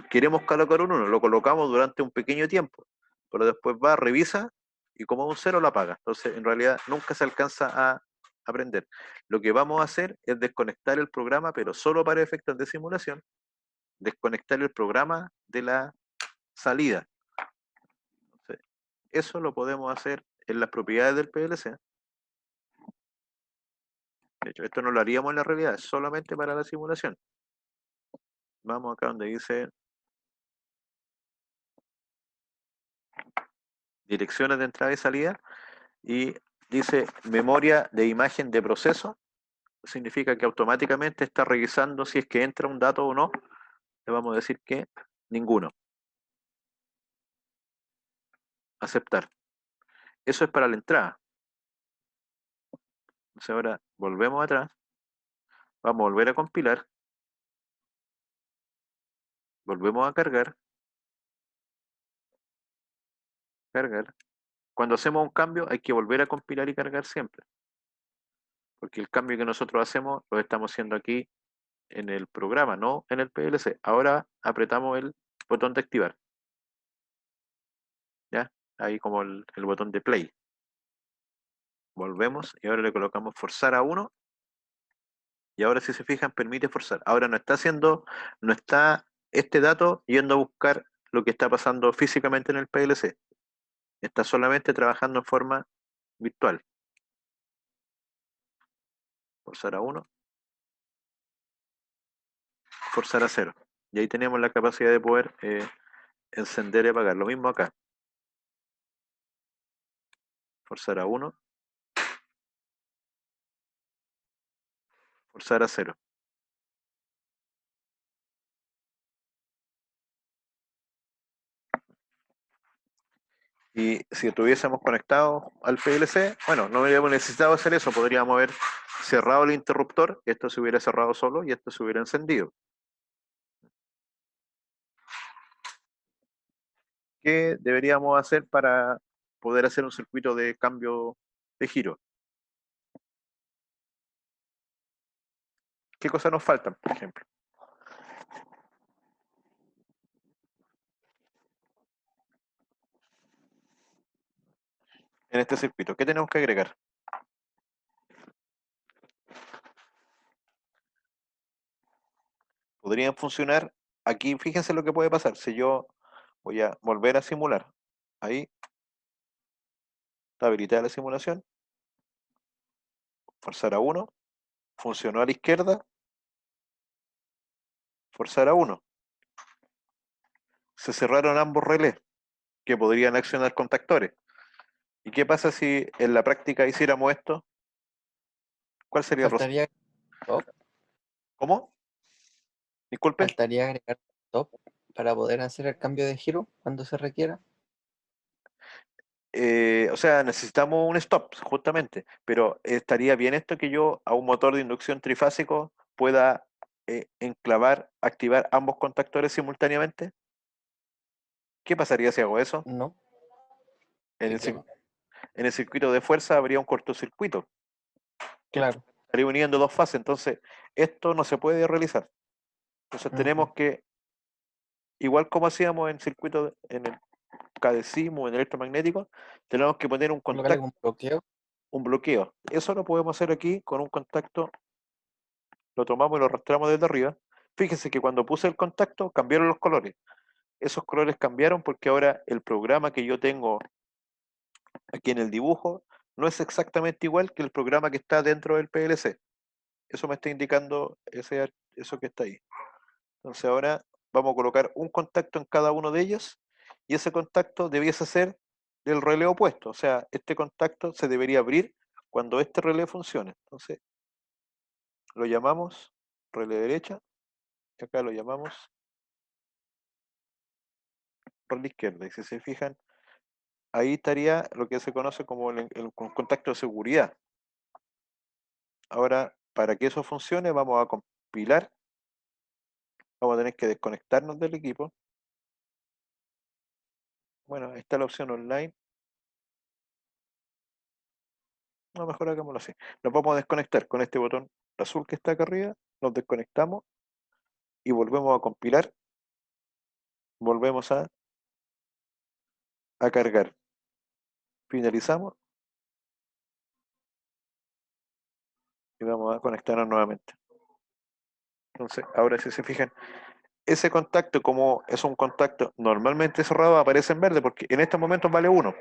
queremos colocar un 1, lo colocamos durante un pequeño tiempo, pero después va, revisa y como un 0 lo apaga. Entonces en realidad nunca se alcanza a prender. Lo que vamos a hacer es desconectar el programa, pero solo para efectos de simulación, desconectar el programa de la salida. Entonces, eso lo podemos hacer en las propiedades del PLC. De hecho, esto no lo haríamos en la realidad, es solamente para la simulación. Vamos acá donde dice direcciones de entrada y salida y dice memoria de imagen de proceso. Significa que automáticamente está revisando si es que entra un dato o no. Le vamos a decir que ninguno. Aceptar. Eso es para la entrada. Entonces ahora volvemos atrás. Vamos a volver a compilar. Volvemos a cargar. Cargar. Cuando hacemos un cambio hay que volver a compilar y cargar siempre. Porque el cambio que nosotros hacemos lo estamos haciendo aquí en el programa, no en el PLC. Ahora apretamos el botón de activar. ¿Ya? Ahí como el botón de play. Volvemos y ahora le colocamos forzar a 1. Y ahora si se fijan permite forzar. Ahora no está este dato yendo a buscar lo que está pasando físicamente en el PLC. Está solamente trabajando en forma virtual. Forzar a 1. Forzar a 0. Y ahí tenemos la capacidad de poder encender y apagar. Lo mismo acá. Forzar a 1. Forzar a 0. Y si estuviésemos conectados al PLC, bueno, no hubiéramos necesitado hacer eso, podríamos haber cerrado el interruptor, esto se hubiera cerrado solo y esto se hubiera encendido. ¿Qué deberíamos hacer para poder hacer un circuito de cambio de giro? ¿Qué cosas nos faltan, por ejemplo? En este circuito, ¿qué tenemos que agregar? Podrían funcionar, aquí fíjense lo que puede pasar, si yo voy a volver a simular, ahí está habilitada la simulación, forzar a 1, funcionó a la izquierda, forzar a 1. Se cerraron ambos relés que podrían accionar contactores. ¿Y qué pasa si en la práctica hiciéramos esto? ¿Cuál sería el resultado? Faltaría top, ¿Cómo? Disculpe. faltaría agregar top para poder hacer el cambio de giro cuando se requiera. O sea, necesitamos un stop, justamente, pero estaría bien esto que yo a un motor de inducción trifásico pueda enclavar, activar ambos contactores simultáneamente. ¿Qué pasaría si hago eso? No, En ¿de el, qué cir- no? en el circuito de fuerza habría un cortocircuito. Claro. Estaría uniendo dos fases, entonces esto no se puede realizar. Entonces Ujú. tenemos que, igual como hacíamos en circuito, en el cadecimu, en electromagnético, tenemos que poner un Colocarle contacto, como un bloqueo. un bloqueo. Eso lo podemos hacer aquí con un contacto, lo tomamos y lo arrastramos desde arriba. Fíjense que cuando puse el contacto cambiaron los colores. Esos colores cambiaron porque ahora el programa que yo tengo aquí en el dibujo no es exactamente igual que el programa que está dentro del PLC. Eso me está indicando eso que está ahí. Entonces ahora vamos a colocar un contacto en cada uno de ellos y ese contacto debiese ser del relé opuesto. O sea, este contacto se debería abrir cuando este relé funcione. Entonces lo llamamos relé derecha y acá lo llamamos relé izquierda. Y si se fijan, ahí estaría lo que se conoce como el contacto de seguridad. Ahora, para que eso funcione, vamos a compilar. Vamos a tener que desconectarnos del equipo. Bueno, ahí está la opción online. No, mejor hagámoslo así. Nos vamos a desconectar con este botón azul que está acá arriba. Nos desconectamos y volvemos a compilar. Volvemos a cargar. Finalizamos y vamos a conectarnos nuevamente. Entonces, ahora si se fijan, ese contacto, como es un contacto normalmente cerrado, aparece en verde porque en estos momentos vale 1.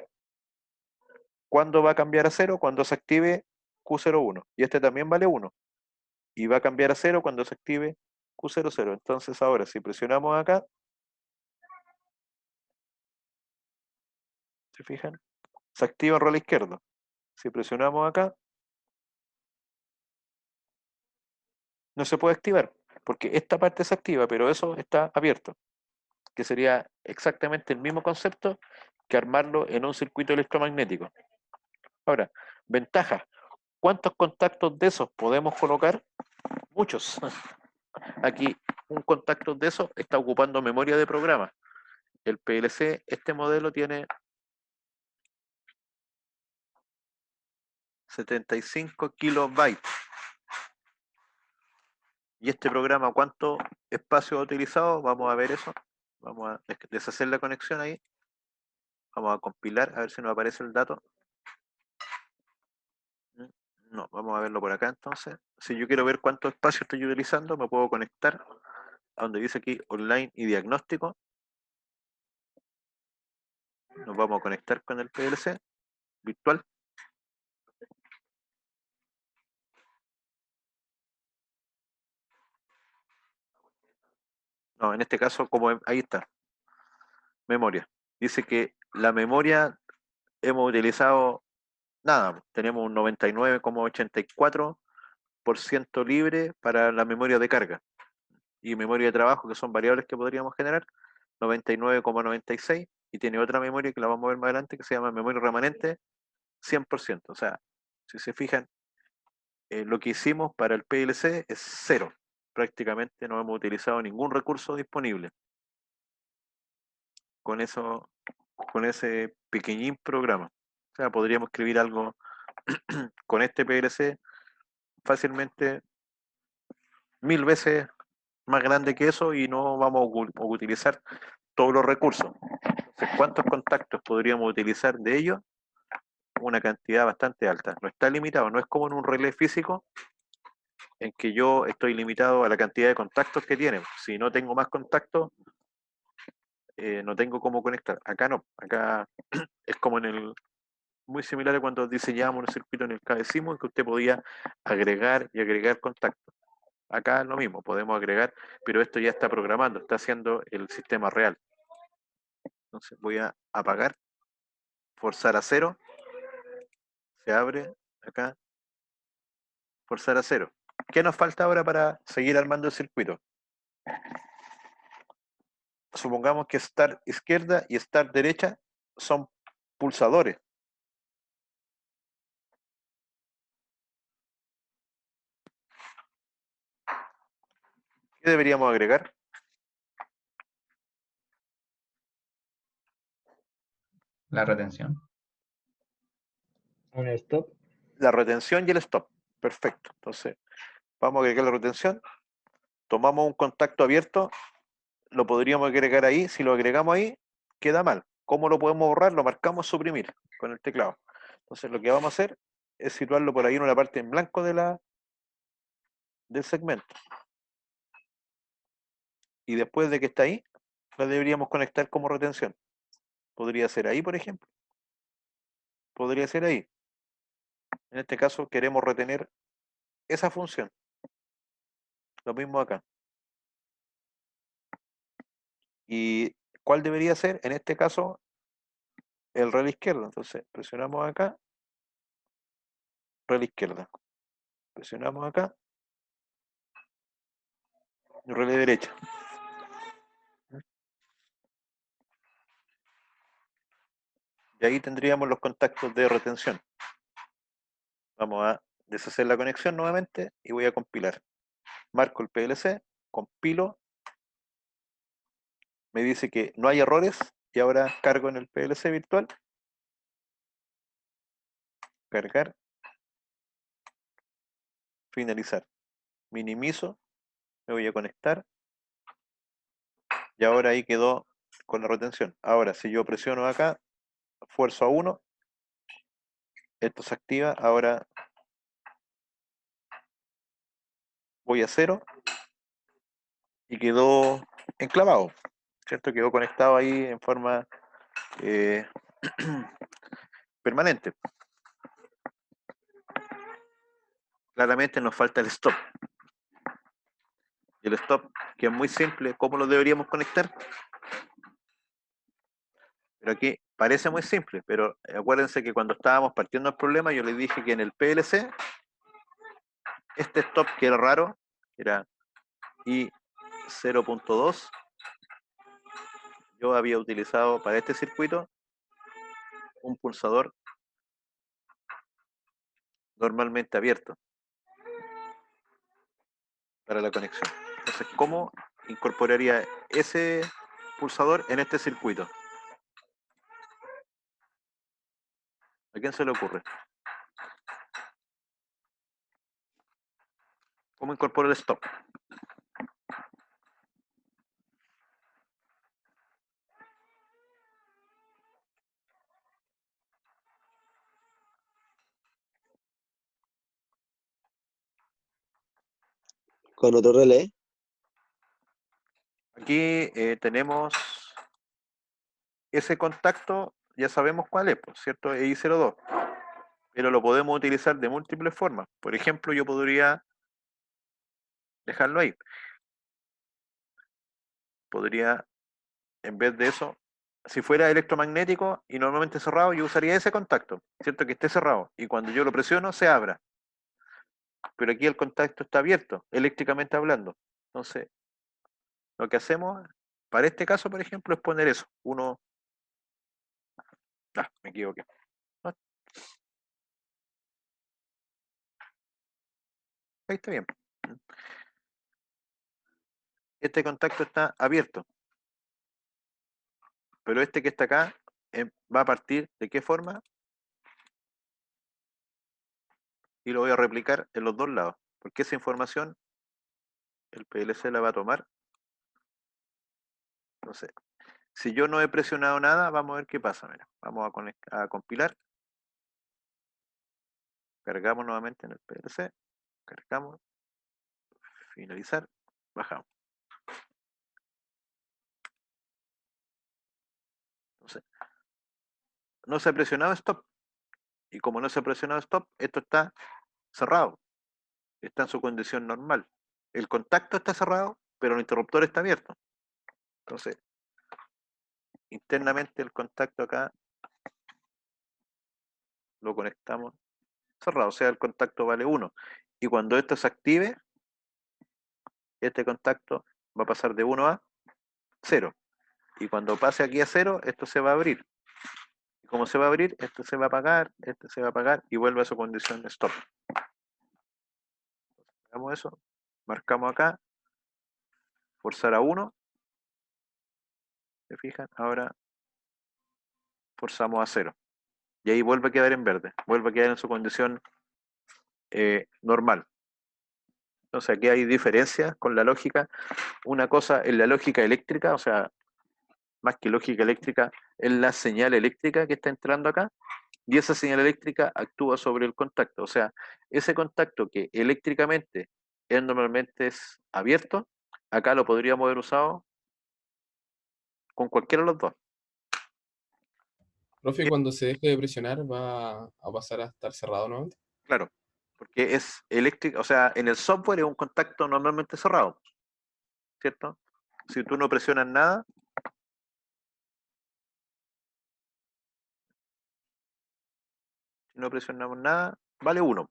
¿Cuándo va a cambiar a 0? Cuando se active Q01. Y este también vale 1. Y va a cambiar a 0 cuando se active Q00. Entonces ahora, si presionamos acá, ¿se fijan? Se activa el relé izquierdo. Si presionamos acá, no se puede activar, porque esta parte se activa, pero eso está abierto, que sería exactamente el mismo concepto que armarlo en un circuito electromagnético. Ahora, ventaja, ¿cuántos contactos de esos podemos colocar? Muchos. Aquí un contacto de esos está ocupando memoria de programa. El PLC, este modelo tiene 75 kilobytes. ¿Y este programa cuánto espacio ha utilizado? Vamos a ver eso. Vamos a deshacer la conexión ahí. Vamos a compilar, a ver si nos aparece el dato. No, vamos a verlo por acá entonces. Si yo quiero ver cuánto espacio estoy utilizando, me puedo conectar a donde dice aquí online y diagnóstico. Nos vamos a conectar con el PLC virtual. No, en este caso, como ahí está, memoria. Dice que la memoria hemos utilizado nada, tenemos un 99,84% libre para la memoria de carga y memoria de trabajo, que son variables que podríamos generar, 99,96, y tiene otra memoria que la vamos a ver más adelante que se llama memoria remanente 100%. O sea, si se fijan, lo que hicimos para el PLC es cero. Prácticamente no hemos utilizado ningún recurso disponible con eso, con ese pequeñín programa. O sea, podríamos escribir algo con este PLC fácilmente 1000 veces más grande que eso y no vamos a utilizar todos los recursos. Entonces, ¿cuántos contactos podríamos utilizar de ellos? Una cantidad bastante alta. No está limitado, no es como en un relé físico en que yo estoy limitado a la cantidad de contactos que tiene. Si no tengo más contactos, no tengo cómo conectar. Acá no, acá es como en muy similar a cuando diseñábamos un circuito en el cabecimo, en que usted podía agregar y agregar contactos. Acá es lo mismo, podemos agregar, pero esto ya está programando, está haciendo el sistema real. Entonces voy a apagar, forzar a 0, se abre acá, forzar a 0. ¿Qué nos falta ahora para seguir armando el circuito? Supongamos que start izquierda y start derecha son pulsadores. ¿Qué deberíamos agregar? La retención. Un stop. La retención y el stop. Perfecto. Entonces, vamos a agregar la retención. Tomamos un contacto abierto, lo podríamos agregar ahí. Si lo agregamos ahí, queda mal. ¿Cómo lo podemos borrar? Lo marcamos suprimir con el teclado. Entonces, lo que vamos a hacer es situarlo por ahí en una parte en blanco del segmento. Y después de que está ahí, la deberíamos conectar como retención. Podría ser ahí, por ejemplo. Podría ser ahí. En este caso queremos retener esa función. Lo mismo acá. ¿Y cuál debería ser? En este caso, el relé izquierdo. Entonces, presionamos acá, relé izquierda. Presionamos acá, relé derecha. Y ahí tendríamos los contactos de retención. Vamos a deshacer la conexión nuevamente y voy a compilar. Marco el PLC, compilo, me dice que no hay errores y ahora cargo en el PLC virtual. Cargar, finalizar. Minimizo, me voy a conectar y ahora ahí quedó con la retención. Ahora, si yo presiono acá, fuerzo a 1, esto se activa, ahora voy a 0 y quedó enclavado, ¿cierto? Quedó conectado ahí en forma permanente. Claramente nos falta el stop. Y el stop, que es muy simple, ¿cómo lo deberíamos conectar? Pero aquí parece muy simple, pero acuérdense que cuando estábamos partiendo el problema, yo les dije que en el PLC, este stop que era raro, era I 0.2, yo había utilizado para este circuito un pulsador normalmente abierto para la conexión. Entonces, ¿cómo incorporaría ese pulsador en este circuito? ¿A quién se le ocurre? ¿Cómo incorporo el stop? Con otro relé. Aquí tenemos ese contacto, ya sabemos cuál es, por cierto, EI02, pero lo podemos utilizar de múltiples formas. Por ejemplo, yo podría dejarlo ahí. Podría, en vez de eso, si fuera electromagnético y normalmente cerrado, yo usaría ese contacto, ¿cierto? Que esté cerrado. Y cuando yo lo presiono, se abra. Pero aquí el contacto está abierto, eléctricamente hablando. Entonces, lo que hacemos, para este caso, por ejemplo, es poner eso. Me equivoqué. Ah, ahí está bien. Este contacto está abierto, pero este que está acá va a partir de qué forma y lo voy a replicar en los dos lados, porque esa información el PLC la va a tomar. Entonces, si yo no he presionado nada, vamos a ver qué pasa. Mira, vamos a compilar. Cargamos nuevamente en el PLC. Cargamos. Finalizar. Bajamos. Entonces, no se ha presionado stop. Y como no se ha presionado stop, esto está cerrado, está en su condición normal. El contacto está cerrado, pero el interruptor está abierto. Entonces, internamente el contacto acá lo conectamos cerrado, o sea, el contacto vale 1. Y cuando esto se active, este contacto va a pasar de 1 a 0. Y cuando pase aquí a 0, esto se va a abrir. Y como se va a abrir, esto se va a apagar, este se va a apagar y vuelve a su condición de stop. Hagamos eso, marcamos acá, forzar a 1, ¿se fijan? Ahora forzamos a 0. Y ahí vuelve a quedar en verde, vuelve a quedar en su condición normal. Entonces aquí hay diferencias con la lógica. Una cosa en la lógica eléctrica, o sea, más que lógica eléctrica, es la señal eléctrica que está entrando acá, y esa señal eléctrica actúa sobre el contacto. O sea, ese contacto que eléctricamente normalmente es abierto, acá lo podríamos haber usado con cualquiera de los dos. Profe, cuando se deje de presionar va a pasar a estar cerrado nuevamente. Claro, porque es eléctrico, o sea, en el software es un contacto normalmente cerrado, ¿cierto? Si tú no presionas nada, si no presionamos nada, vale 1.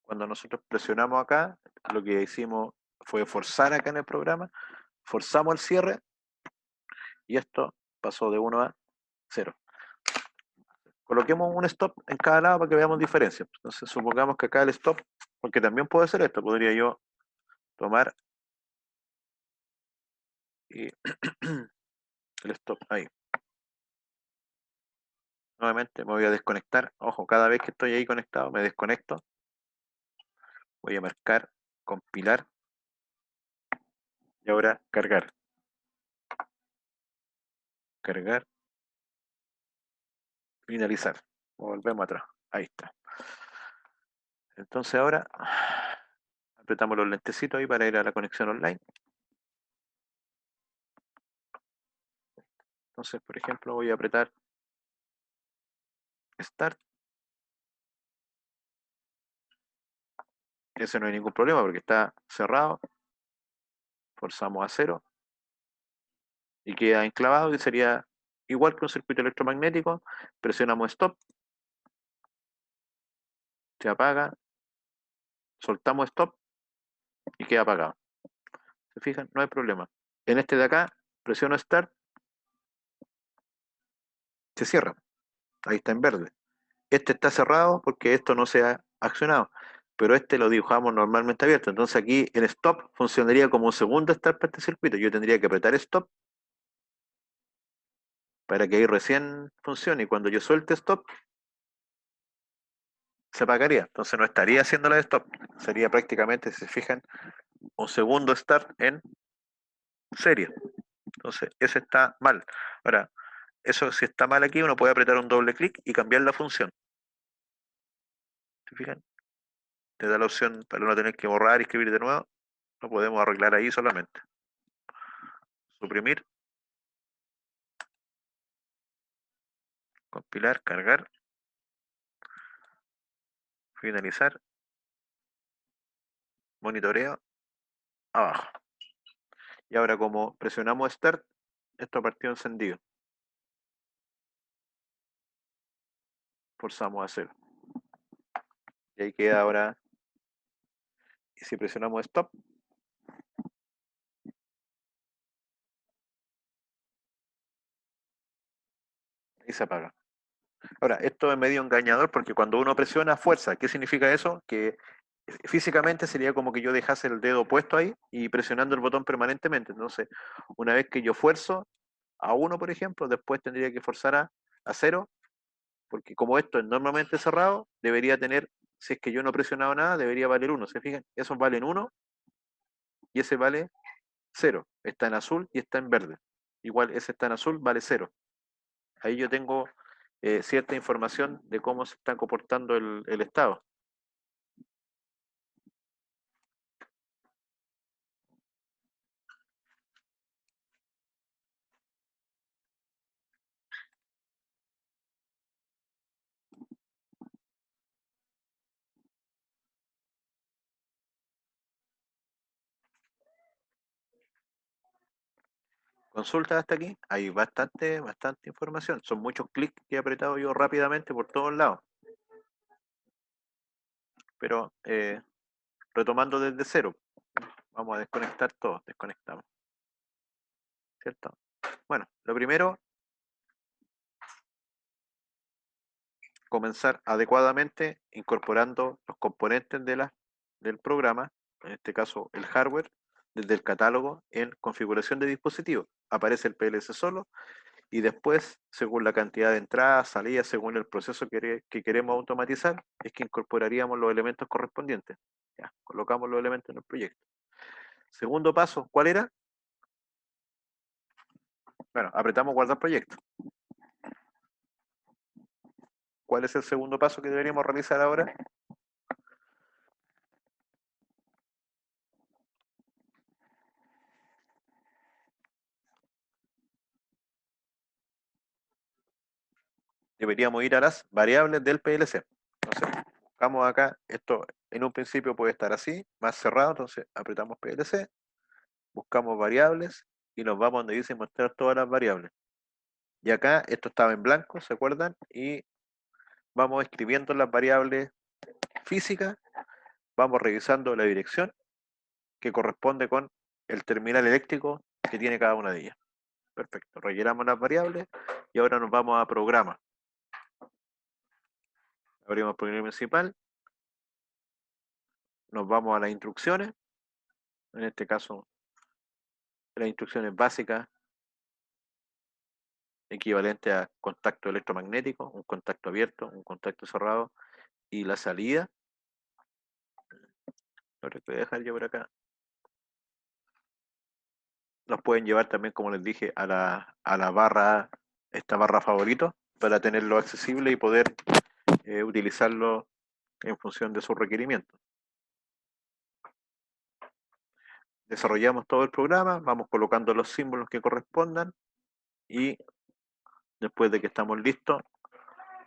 Cuando nosotros presionamos acá, lo que hicimos fue forzar acá en el programa, forzamos el cierre y esto pasó de 1 a 0. Coloquemos un stop en cada lado para que veamos diferencias. Entonces supongamos que acá el stop, porque también puede ser esto, podría yo tomar y el stop ahí. Nuevamente me voy a desconectar. Ojo, cada vez que estoy ahí conectado me desconecto. Voy a marcar, compilar y ahora cargar. Cargar, finalizar. Volvemos atrás. Ahí está. Entonces ahora apretamos los lentecitos ahí para ir a la conexión online. Entonces, por ejemplo, voy a apretar Start. Ese no hay ningún problema porque está cerrado. Forzamos a 0 y queda enclavado y sería igual que un circuito electromagnético. Presionamos Stop, se apaga, soltamos Stop y queda apagado. ¿Se fijan? No hay problema. En este de acá, presiono Start, se cierra. Ahí está en verde. Este está cerrado porque esto no se ha accionado, pero este lo dibujamos normalmente abierto. Entonces aquí el stop funcionaría como un segundo start para este circuito. Yo tendría que apretar stop para que ahí recién funcione y cuando yo suelte stop se apagaría. Entonces no estaría haciendo la de stop. Sería prácticamente, si se fijan, un segundo start en serie. Entonces ese está mal. Ahora, eso si está mal aquí, uno puede apretar un doble clic y cambiar la función. ¿Se fijan? Te da la opción para no tener que borrar y escribir de nuevo. Lo podemos arreglar ahí solamente. Suprimir, compilar, cargar, finalizar, monitoreo, abajo. Y ahora como presionamos Start, esto partió encendido. Forzamos a 0. Y ahí queda ahora, y si presionamos Stop, ahí se apaga. Ahora, esto es medio engañador porque cuando uno presiona fuerza, ¿qué significa eso? Que físicamente sería como que yo dejase el dedo puesto ahí y presionando el botón permanentemente. Entonces, una vez que yo fuerzo a 1, por ejemplo, después tendría que forzar a 0, porque como esto es normalmente cerrado, debería tener, si es que yo no he presionado nada, debería valer 1. ¿Se fijan? Esos valen 1 y ese vale 0. Está en azul y está en verde. Igual ese está en azul, vale 0. Ahí yo tengo cierta información de cómo se está comportando el estado. Consulta hasta aquí, hay bastante información. Son muchos clics que he apretado yo rápidamente por todos lados. Pero retomando desde cero, vamos a desconectar todo, desconectamos. ¿Cierto? Bueno, lo primero, comenzar adecuadamente incorporando los componentes del programa, en este caso el hardware, desde el catálogo en configuración de dispositivo. Aparece el PLC solo y después, según la cantidad de entradas, salidas, según el proceso que queremos automatizar, es que incorporaríamos los elementos correspondientes. Ya, colocamos los elementos en el proyecto. Segundo paso, ¿cuál era? Bueno, apretamos guardar proyecto. ¿Cuál es el segundo paso que deberíamos realizar ahora? Deberíamos ir a las variables del PLC. Entonces, buscamos acá, esto en un principio puede estar así, más cerrado, entonces apretamos PLC, buscamos variables y nos vamos donde dice mostrar todas las variables. Y acá esto estaba en blanco, ¿se acuerdan? Y vamos escribiendo las variables físicas, vamos revisando la dirección que corresponde con el terminal eléctrico que tiene cada una de ellas. Perfecto, rellenamos las variables y ahora nos vamos a programa. Abrimos programa principal, nos vamos a las instrucciones, en este caso las instrucciones básicas equivalente a contacto electromagnético, un contacto abierto, un contacto cerrado y la salida. Lo que voy a dejar yo por acá. Nos pueden llevar también, como les dije, a la barra, esta barra favorito, para tenerlo accesible y poder utilizarlo en función de sus requerimientos. Desarrollamos todo el programa, vamos colocando los símbolos que correspondan y después de que estamos listos,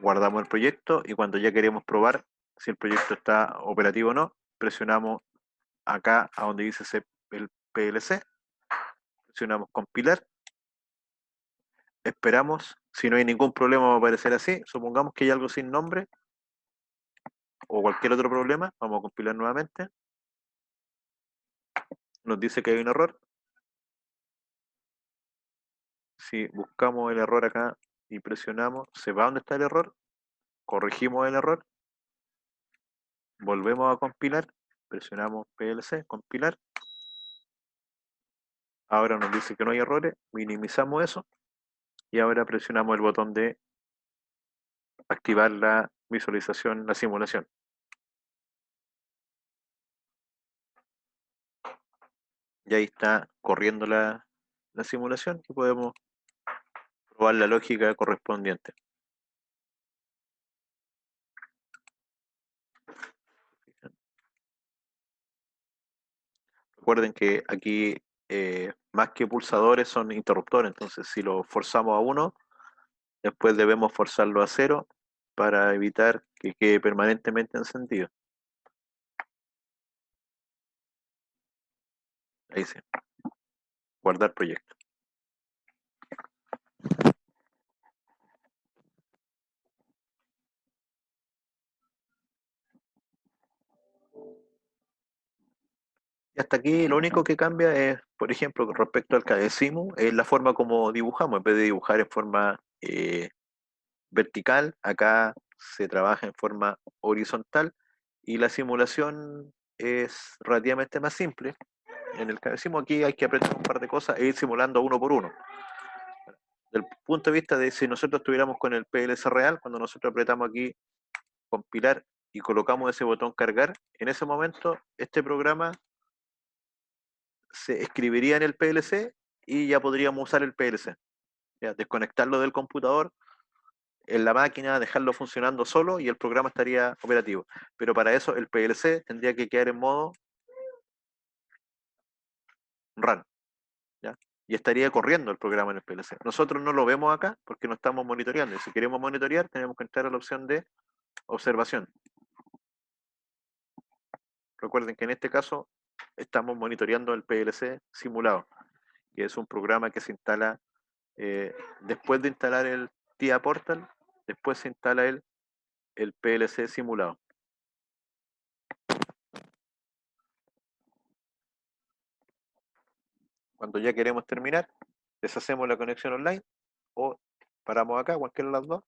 guardamos el proyecto y cuando ya queremos probar si el proyecto está operativo o no, presionamos acá a donde dice el PLC, presionamos compilar, esperamos, si no hay ningún problema va a aparecer así, supongamos que hay algo sin nombre o cualquier otro problema, vamos a compilar nuevamente, nos dice que hay un error, si buscamos el error acá y presionamos, se va donde está el error, corregimos el error, volvemos a compilar, presionamos PLC, compilar, ahora nos dice que no hay errores, minimizamos eso y ahora presionamos el botón de activar la visualización, la simulación. Y ahí está corriendo la simulación y podemos probar la lógica correspondiente. Recuerden que aquí más que pulsadores son interruptores, entonces si lo forzamos a 1, después debemos forzarlo a 0 para evitar que quede permanentemente encendido. Ahí sí. Guardar proyecto. Y hasta aquí lo único que cambia es, por ejemplo, con respecto al CADESIMU, es la forma como dibujamos. En vez de dibujar en forma vertical, acá se trabaja en forma horizontal y la simulación es relativamente más simple. En el CADESIMU aquí hay que apretar un par de cosas e ir simulando uno por uno. Del punto de vista de si nosotros estuviéramos con el PLC real, cuando nosotros apretamos aquí compilar y colocamos ese botón cargar, en ese momento este programa se escribiría en el PLC y ya podríamos usar el PLC. Ya, desconectarlo del computador en la máquina, dejarlo funcionando solo y el programa estaría operativo. Pero para eso el PLC tendría que quedar en modo run, ¿ya? Y estaría corriendo el programa en el PLC. Nosotros no lo vemos acá porque no estamos monitoreando. Y si queremos monitorear, tenemos que entrar a la opción de observación. Recuerden que en este caso estamos monitoreando el PLC simulado. que es un programa que se instala después de instalar el TIA Portal, después se instala el PLC simulado. Cuando ya queremos terminar, deshacemos la conexión online o paramos acá, cualquiera de las dos,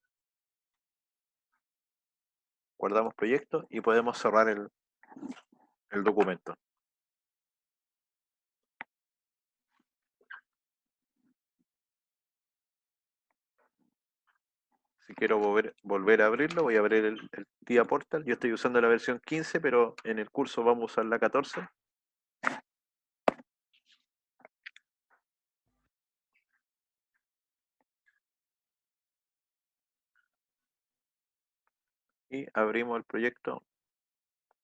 guardamos proyecto y podemos cerrar el documento. Si quiero volver a abrirlo, voy a abrir el TIA Portal. Yo estoy usando la versión 15, pero en el curso vamos a usar la 14. Y abrimos el proyecto.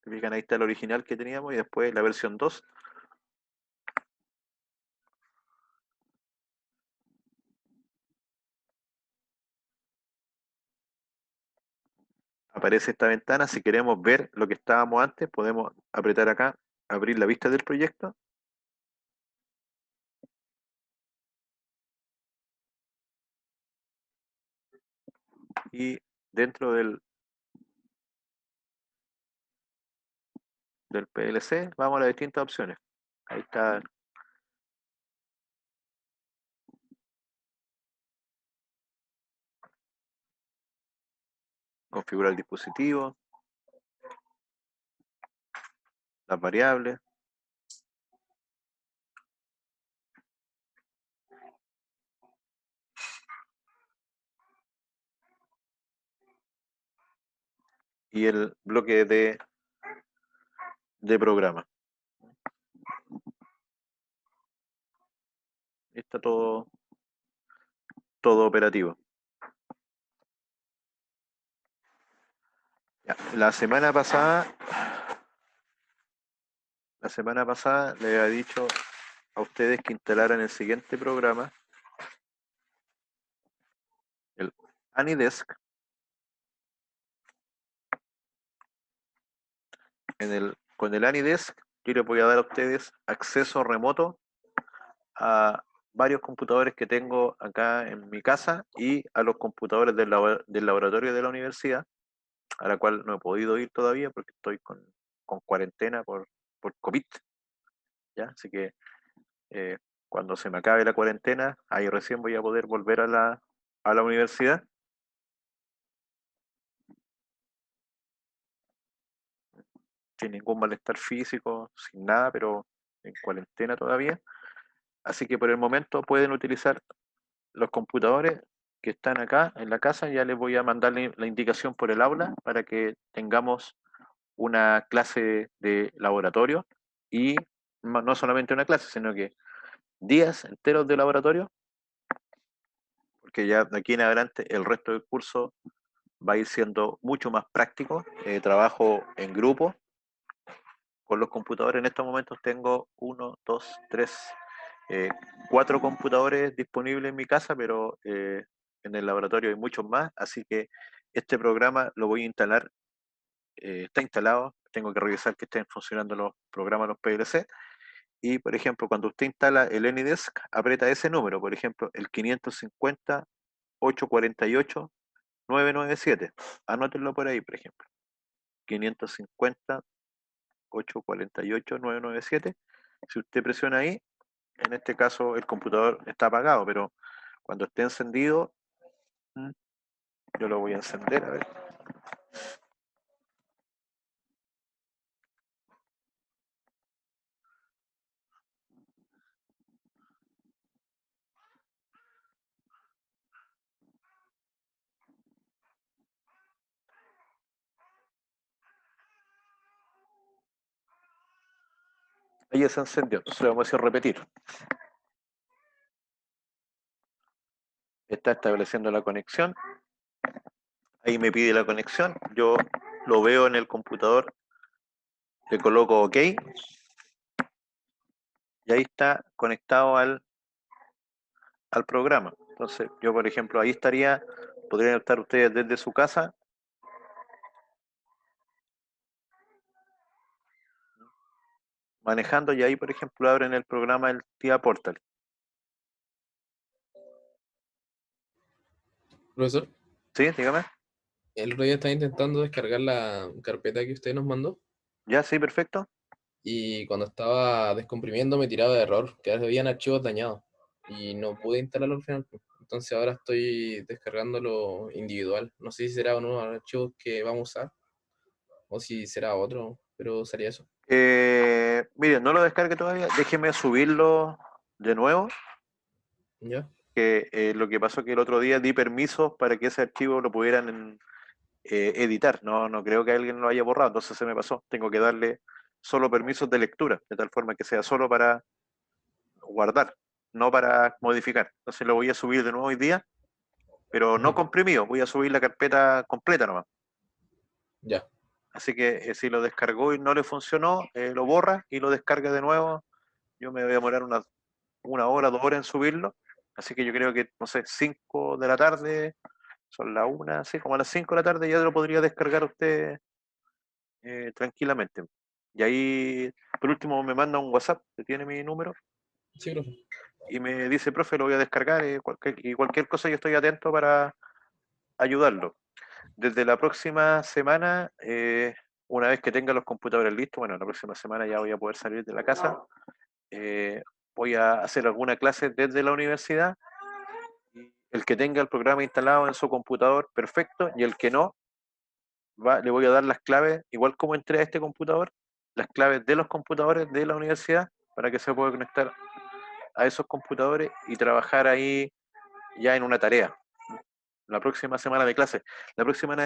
Fijan, ahí está el original que teníamos y después la versión 2. Aparece esta ventana. Si queremos ver lo que estábamos antes, podemos apretar acá, abrir la vista del proyecto. Y dentro del PLC vamos a las distintas opciones. Ahí está. Configurar el dispositivo, las variables. Y el bloque de programa. Está todo operativo. Ya, la semana pasada le había dicho a ustedes que instalaran el siguiente programa, el AnyDesk. Con el AnyDesk yo les voy a dar a ustedes acceso remoto a varios computadores que tengo acá en mi casa y a los computadores del laboratorio de la universidad, a la cual no he podido ir todavía porque estoy con cuarentena por COVID. ¿Ya? Así que cuando se me acabe la cuarentena, ahí recién voy a poder volver a la universidad. Sin ningún malestar físico, sin nada, pero en cuarentena todavía. Así que por el momento pueden utilizar los computadores que están acá en la casa. Ya les voy a mandar la indicación por el aula para que tengamos una clase de laboratorio y no solamente una clase, sino que días enteros de laboratorio, porque ya de aquí en adelante el resto del curso va a ir siendo mucho más práctico. Trabajo en grupo con los computadores. En estos momentos tengo 1, 2, 3, 4 computadores disponibles en mi casa, pero en el laboratorio hay muchos más, así que este programa lo voy a instalar. Está instalado, tengo que revisar que estén funcionando los programas, los PLC. Y, por ejemplo, cuando usted instala el AnyDesk, aprieta ese número, por ejemplo, el 550-848-997. Anótenlo por ahí, por ejemplo. 550-848-997. Si usted presiona ahí, en este caso el computador está apagado, pero cuando esté encendido, yo lo voy a encender, a ver. Ahí ya se encendió, entonces le vamos a decir repetir. Está estableciendo la conexión. Ahí me pide la conexión. Yo lo veo en el computador. Le coloco OK. Y ahí está conectado al programa. Entonces, yo, por ejemplo, ahí podrían estar ustedes desde su casa. Manejando y ahí, por ejemplo, abren el programa del TIA Portal. Profesor, Sí, dígame. el otro día estaba intentando descargar la carpeta que usted nos mandó Ya, sí, perfecto. y cuando estaba descomprimiendo me tiraba de error, que habían archivos dañados y no pude instalarlo al final, pues. Entonces ahora estoy descargándolo individual. No sé si será uno de los archivos que vamos a usar o si será otro, pero sería eso. Mire, no lo descargue todavía, déjeme subirlo de nuevo, ¿Ya? que lo que pasó que el otro día di permisos para que ese archivo lo pudieran editar, no creo que alguien lo haya borrado, entonces se me pasó, tengo que darle solo permisos de lectura, de tal forma que sea solo para guardar, no para modificar. Entonces lo voy a subir de nuevo hoy día, pero no Ujú. comprimido, voy a subir la carpeta completa nomás. Ya. Así que si lo descargó y no le funcionó, lo borra y lo descarga de nuevo. Yo me voy a demorar una hora, 2 horas en subirlo. Así que yo creo que, no sé, 5 de la tarde, son las 1, así como a las 5 de la tarde ya lo podría descargar usted tranquilamente. Y ahí, por último, me manda un WhatsApp, que tiene mi número, Sí, profe. y me dice, profe, lo voy a descargar, y cualquier cosa yo estoy atento para ayudarlo. Desde la próxima semana, una vez que tenga los computadores listos, bueno, la próxima semana ya voy a poder salir de la casa, eh, voy a hacer alguna clase desde la universidad. El que tenga el programa instalado en su computador, perfecto, y el que no, le voy a dar las claves, igual como entré a este computador, las claves de los computadores de la universidad para que se pueda conectar a esos computadores y trabajar ahí ya en una tarea. La próxima semana de clase. La próxima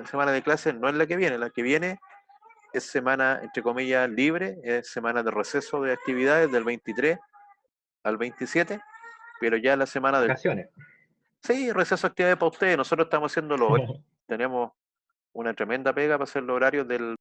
semana de clase no es la que viene es semana, entre comillas, libre, es semana de receso de actividades del 23 al 27, pero ya la semana del... Vacaciones. Sí, receso de actividades para ustedes, nosotros estamos haciendo los horarios, tenemos una tremenda pega para hacer los horarios del